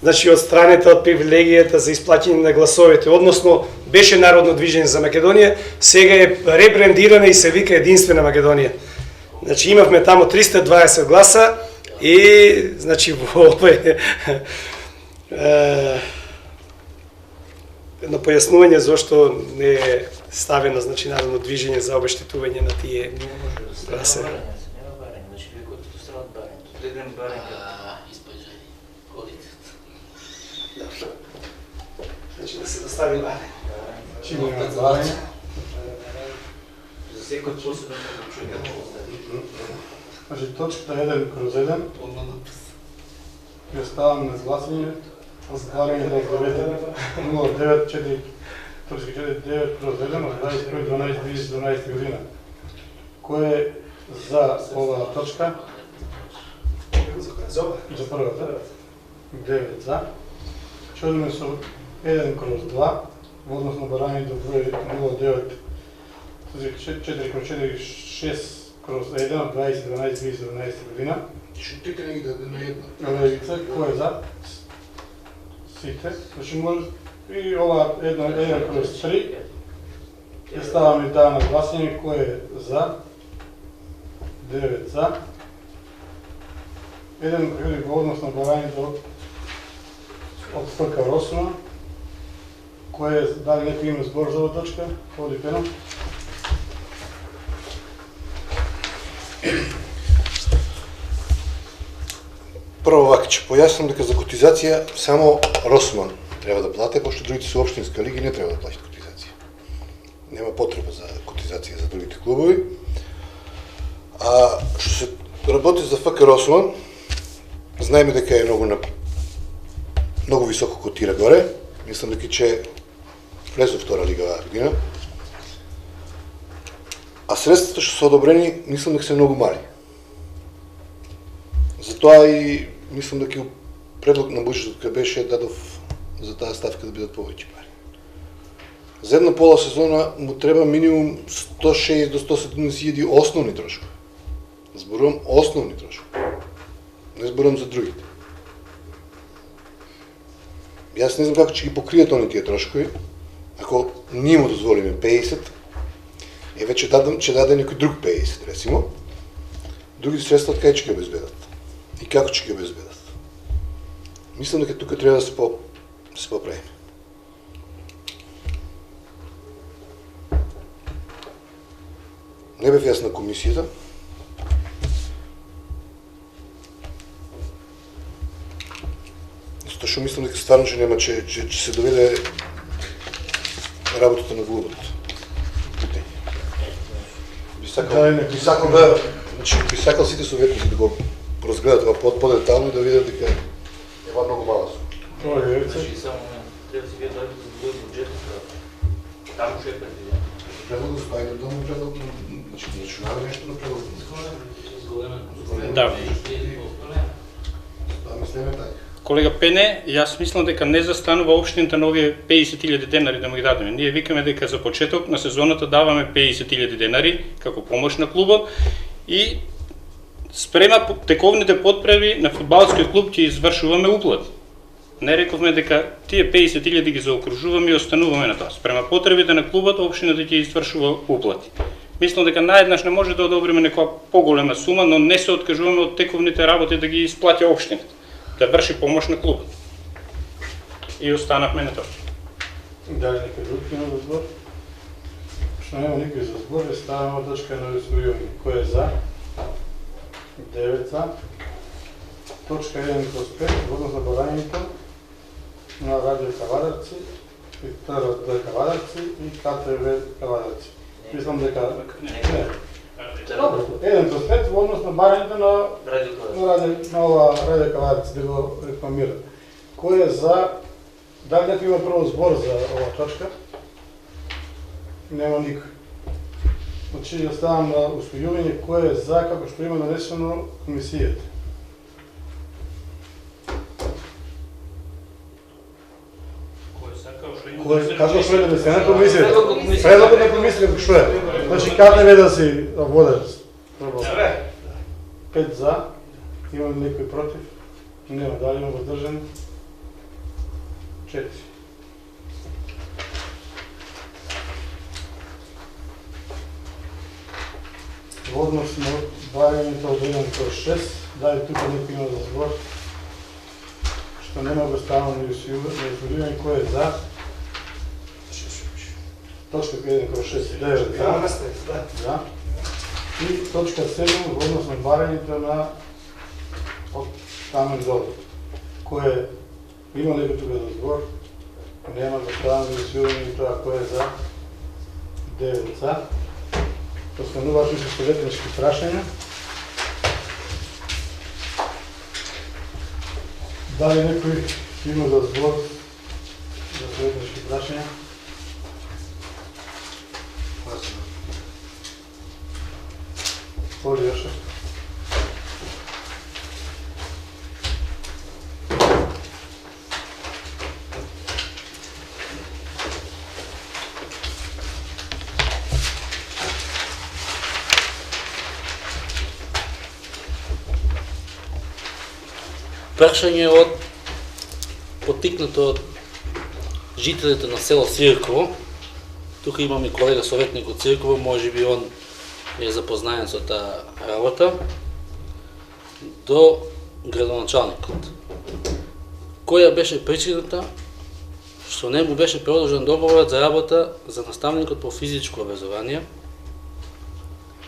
значи, одстранета од привилегијата за исплаќање на гласовите, односно беше Народно движење за Македонија, сега е ребрендирана и се вика Единствена Македонија. Значи, имавме таму 320 гласа и, значи, во овој едно појаснување зашто не е ставено, значи, Народно движење за обештетување на тие гласови. Значи да се достави варење. Чи го има варење? За секој посебен човек. Значи точката 1/1 ја ставам на гласање варење до 09/4 9/1 од 21/12/2012 година. Кој е за оваа точка? За првата. 9 за. Чудиме со 1/2 во однос на барањето број 09/4/4/6/1 од 2012/2012 година. Шутите не ги даде на една. Левица, кој е за? Сите. Значи може и ова 1/3 ја ставаме таа на гласање, кој е за? 9 за. 1/3 во однос на барањето од ФК Росума. Кој е, дали некој има збор за оваа точка? Оди Пено. Прво вака, ќе појаснам дека за котизација само Росман треба да плате, пошто другите се општинска лиги не треба да платат котизација. Нема потреба за котизација за другите клубови. А што се работи за ФК Росман, знаеме дека е многу високо котира горе. Мислам дека ќе влезе втора лига оваа година. А средствата што се одобрени, мислам дека се многу мали. Затоа и мислам дека предлог на буџетот кој беше дадов за таа ставка да бидат повеќе пари. За една пола сезона му треба минимум 160 до 170.000 основни трошкови. Зборувам основни трошкови. Не зборувам за другите. Јас не знам како ќе ги покријат они тие трошкови, ако ние му дозволиме 50, веќе ќе даде некој друг 50, рецимо. Другите средства од кај ќе ги обезбедат? И како ќе ги обезбедат? Мислам дека тука треба да се поправиме. Не бев јас на комисијата. Затоа што мислам дека стварно ќе нема, ќе се доведе работата на клубот. Би сакал сите советници да го разгледат ова по-детално и да видат дека е многу мала сума. Значи само треба да си видат дали да збори буџетот, таму што е предвидено. Предлог стои до дому предлог, значи да начинава нешто на предлог. Да. Тоа мислиме така. Колега Пене, јас мислам дека не застанува општината на овие 50.000 денари да му ги дадеме. Ние викаме дека за почеток на сезоната даваме 50.000 денари како помош на клубот и спрема тековните подправи на фудбалскиот клуб ќе извршуваме уплати. Не рековме дека тие 50.000 ги заокружуваме и остануваме на тоа. Спрема потребите на клубот, општината ќе извршува уплати. Мислам дека наеднаш не може да одобриме некоја поголема сума, но не се откажуваме од тековните работи да ги исплати општината, да врши помош на клубот. И останавме на тоа. Дали некој друг има за збор? Што нема никој за збор, ставаме точка на усвојување. Кој е за? 9 за. Точка 1/5, водно за барањето на Радио Кавадарци и ТР2 Кавадарци и КТВ Кавадарци. Мислам дека... Не. Добро, 1/5 во однос на барањето на ова Радио Кавадарци, да го рекламира. Кој е за... Дали некој има прво збор за ова точка? Нема никој. Значи, ја ставам на усвојување кој е за, како што има нанесено комисијата. Како што е да се на комисијата? Предлогот на комисијата што е? Значи, КТВ да си водат. 5 за, има некој против? Нема, дали има воздржани? 4. Во однос на барањето од 1/6, дали тука некој има за збор? Што нема го ставам на усвојување кој е за? Точка 1/6, 9 за. И точка 7 во однос на барањето на од Камен долу. Кој е, има некој тука за збор? Нема да ставам да свидам и тоа кој е за Девица. Остануваат уште советнички прашања. Дали некој има да збор за советнички прашања? Оли Јоше. Прашање од поттикнато од жителите на село Цирково. Тука имаме колега советник од Цирково, може би он е запознаен со таа работа, до градоначалникот. Која беше причината што не му беше продолжен договорот за работа за наставникот по физичко образование?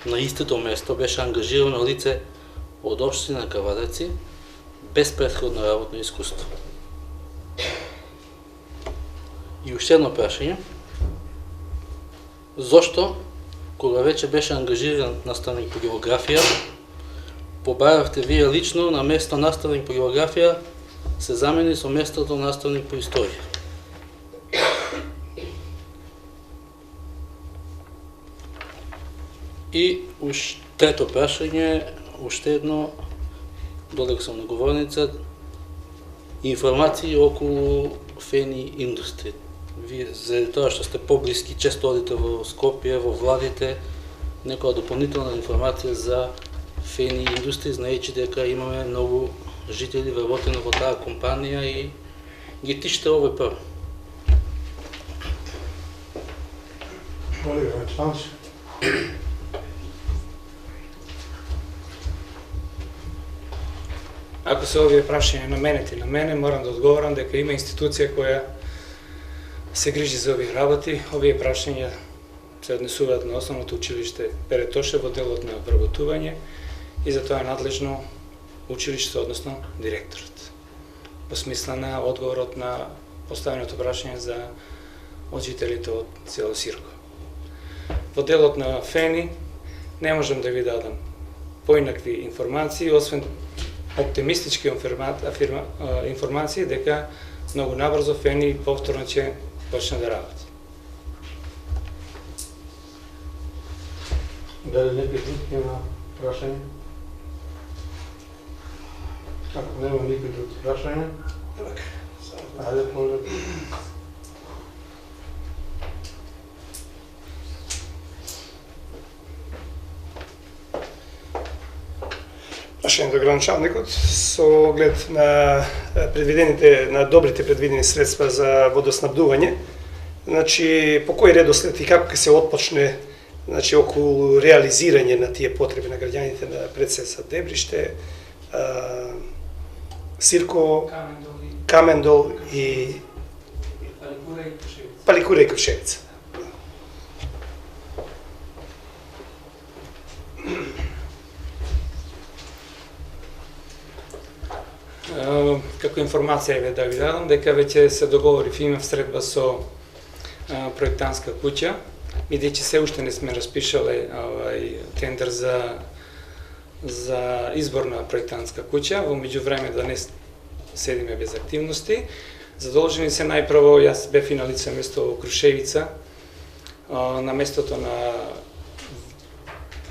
На истото место беше ангажирано лице од општина Кавадаци без претходно работно искуство. И уште едно прашање. Зошто, кога веќе беше ангажиран наставник по географија, побаравте вие лично на место наставник по географија се замени со местото наставник по историја? И трето прашање, уште едно, додека сум на говорница, информации околу Фени индустрија. Вие, заради тоа што сте поблиски, често одите во Скопје, во владите, некоја дополнителна информација за Фени индустрија, знаејќи дека имаме многу жители вработени во таа компанија и ги тиште овој прв. Ако се овие прашања наменети на мене, морам да одговорам дека има институција која се грижи за овие работи. Овие прашања се однесуваат на основното училиште Пере Тоше во делот на вработување и за тоа е надлежно училиштето, односно директорот. Во смисла на одговорот на поставеното прашање за од жителите од село Сирко. Во делот на Фени не можам да ви дадам поинакви информации, освен оптимистички информации дека многу набрзо Фени повторно ќе почне да работи. Дали некој друг има прашање? Ако нема никој друг прашање, ајде може. Прашање до градоначалникот со оглед на добрите предвидени средства за водоснабдување. Значи, по кој редослед и како ќе се отпочне, значи, околу реализирање на тие потреби на граѓаните на Предсеса, Дебриште, Сирко, Камендол и Паликура и Крушевица. Како информација да ви дадам, дека веќе се договорив, имав средба со проектантска куќа, бидејќи се уште не сме распишале тендер за избор на проектантска куќа, во меѓувреме да не седиме без активности. Задолжени се најпрво, јас бев и на лице место во Крушевица, на местото на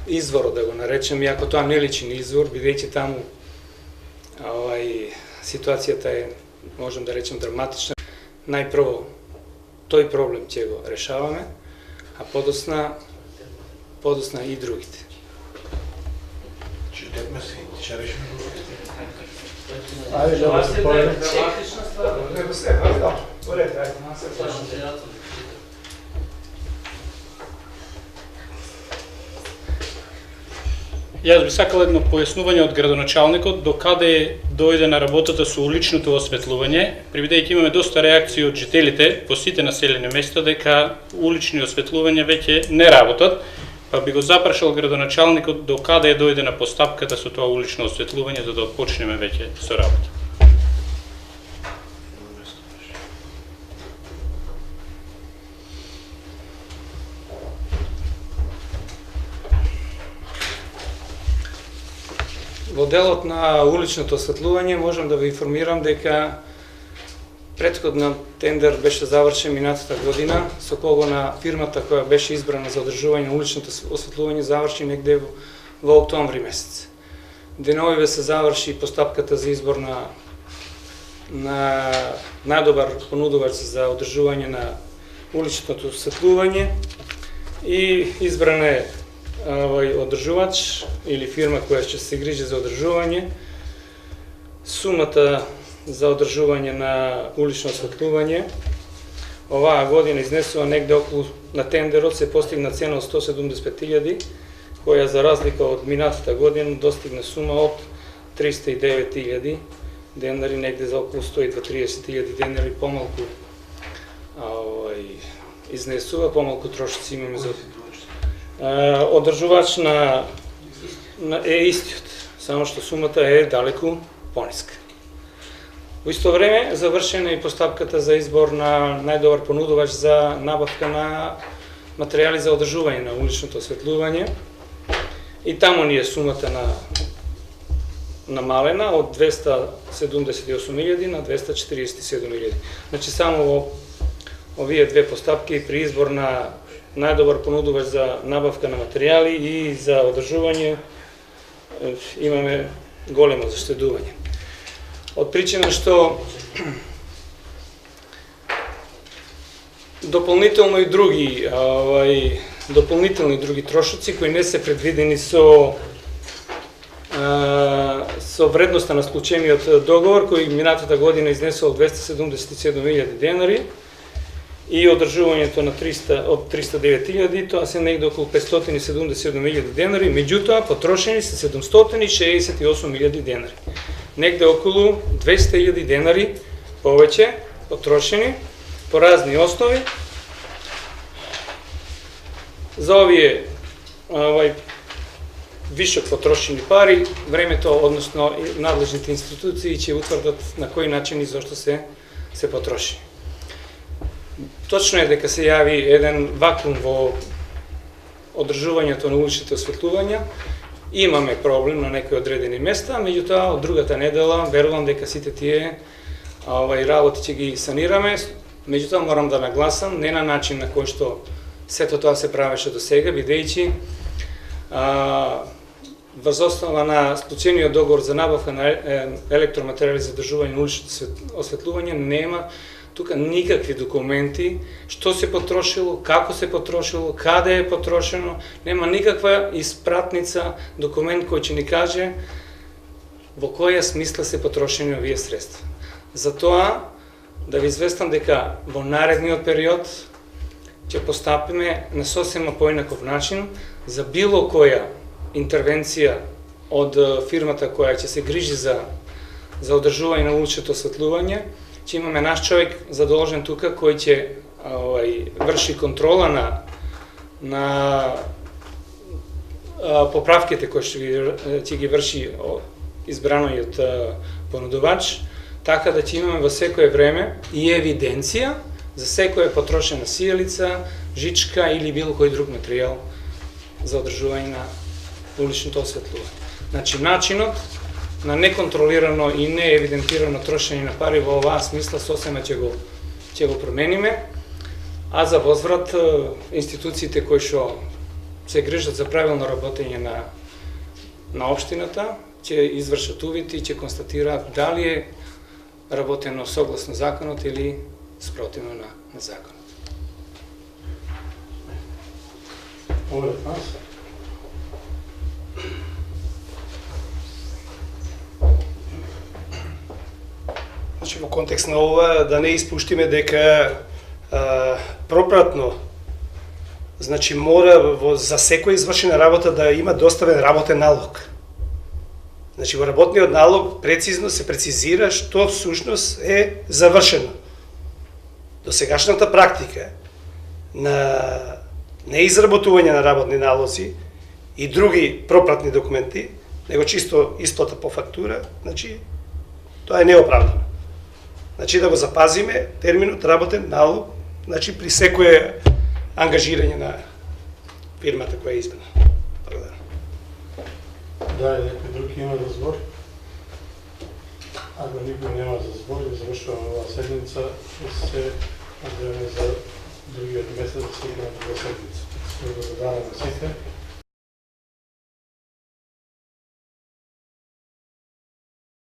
изворот, да го наречем, иако тоа не личи на извор, бидејќи таму ситуацијата е, можем да речем, драматична. Најпрво тој проблем ќе го решаваме, а подосна и другите. Ќе решиме другите. Ајде да се појде. Драматична ствар. Јас би сакал едно појаснување од градоначалникот до каде дојде на работата со уличното осветлување, бидејќи имаме доста реакции од жителите по сите населени места дека улични осветлувања веќе не работат, па би го запрашал градоначалникот до каде дојде на постапката со тоа улично осветлување за да почнеме веќе со работа. Во делот на уличното осветлување можам да ви информирам дека претходна тендер беше завршен минатата година, со кого на фирмата која беше избрана за одржување на уличното осветлување заврши негде во октомври месец. Деновиве се заврши постапката за избор на најдобар понудувач за одржување на уличното осветлување и избран е одржувач или фирма која ќе се грижи за одржување. Сумата за одржување на улично осветлување оваа година изнесува негде околу, на тендерот се постигна цена од 175.000, која за разлика од минатата година достигна сума од 309.000 денари, негде за околу 130.000 денари помалку изнесува, помалку трошици имаме за одржувач е истиот, само што сумата е далеку пониска. Во исто време завршена и постапката за избор на најдобар понудувач за набавка на материјали за одржување на уличното осветлување. И таму ни е сумата намалена од 278.000 на 247.000. Значи само во овие две постапки при избор на најдобар понудувач за набавка на материјали и за одржување имаме големо заштедување. Од причина што дополнително и други дополнителни други трошоци кои не се предвидени со вредноста на склучениот договор кој минатата година изнесува 277.000 денари и одржувањето на од 309.000, тоа се негде околу 577.000 денари, меѓутоа потрошени се 768.000 денари. Негде околу 200.000 денари повеќе потрошени по разни основи. За овие вишок потрошени пари, времето, односно надлежните институции ќе утврдат на кој начин и зошто се потроши. Точно е дека се јави еден вакуум во одржувањето на уличните осветлувања. Имаме проблем на некои одредени места, меѓутоа од другата недела верувам дека сите тие работи ќе ги санираме. Меѓутоа морам да нагласам не на начин на кој што сето тоа се правеше до сега, бидејќи врз основа на склучениот договор за набавка на електроматеријали за одржување на уличното осветлување нема тука никакви документи, што се потрошило, како се потрошило, каде е потрошено, нема никаква испратница, документ кој ќе ни каже во која смисла се потрошени овие средства. Затоа, да ви известам дека во наредниот период ќе постапиме на сосема поинаков начин за било која интервенција од фирмата која ќе се грижи за одржување на уличното осветлување. Ќе имаме наш човек задолжен тука кој ќе врши контрола на поправките кои ќе ги врши избраниот понудувач, така да ќе имаме во секое време и евиденција за секоја потрошена сијалица, жичка или било кој друг материјал за одржување на уличното осветлување. Значи, начинот на неконтролирано и неевидентирано трошење на пари во оваа смисла сосема ќе го промениме, а за возврат институциите кои што се грижат за правилно работење на општината ќе извршат увид и ќе констатираат дали е работено согласно законот или спротивно на законот. Значи, во контекст на ова, да не испуштиме дека пропратно, значи мора за секоја извршена работа да има доставен работен налог. Значи, во работниот налог прецизно се прецизира што всушност е завршено. До сегашната практика на неизработување на работни налози и други пропратни документи, него чисто исплата по фактура, значи, тоа е неоправдано. Значи, да го запазиме терминот работен налог, значи, при секое ангажирање на фирмата која е избрана. Благодарам. Дали некој друг има за збор? Ако никој нема за збор, завршуваме оваа седница и се одредаме за другиот месец да се играме друга седница. Благодарам на сите.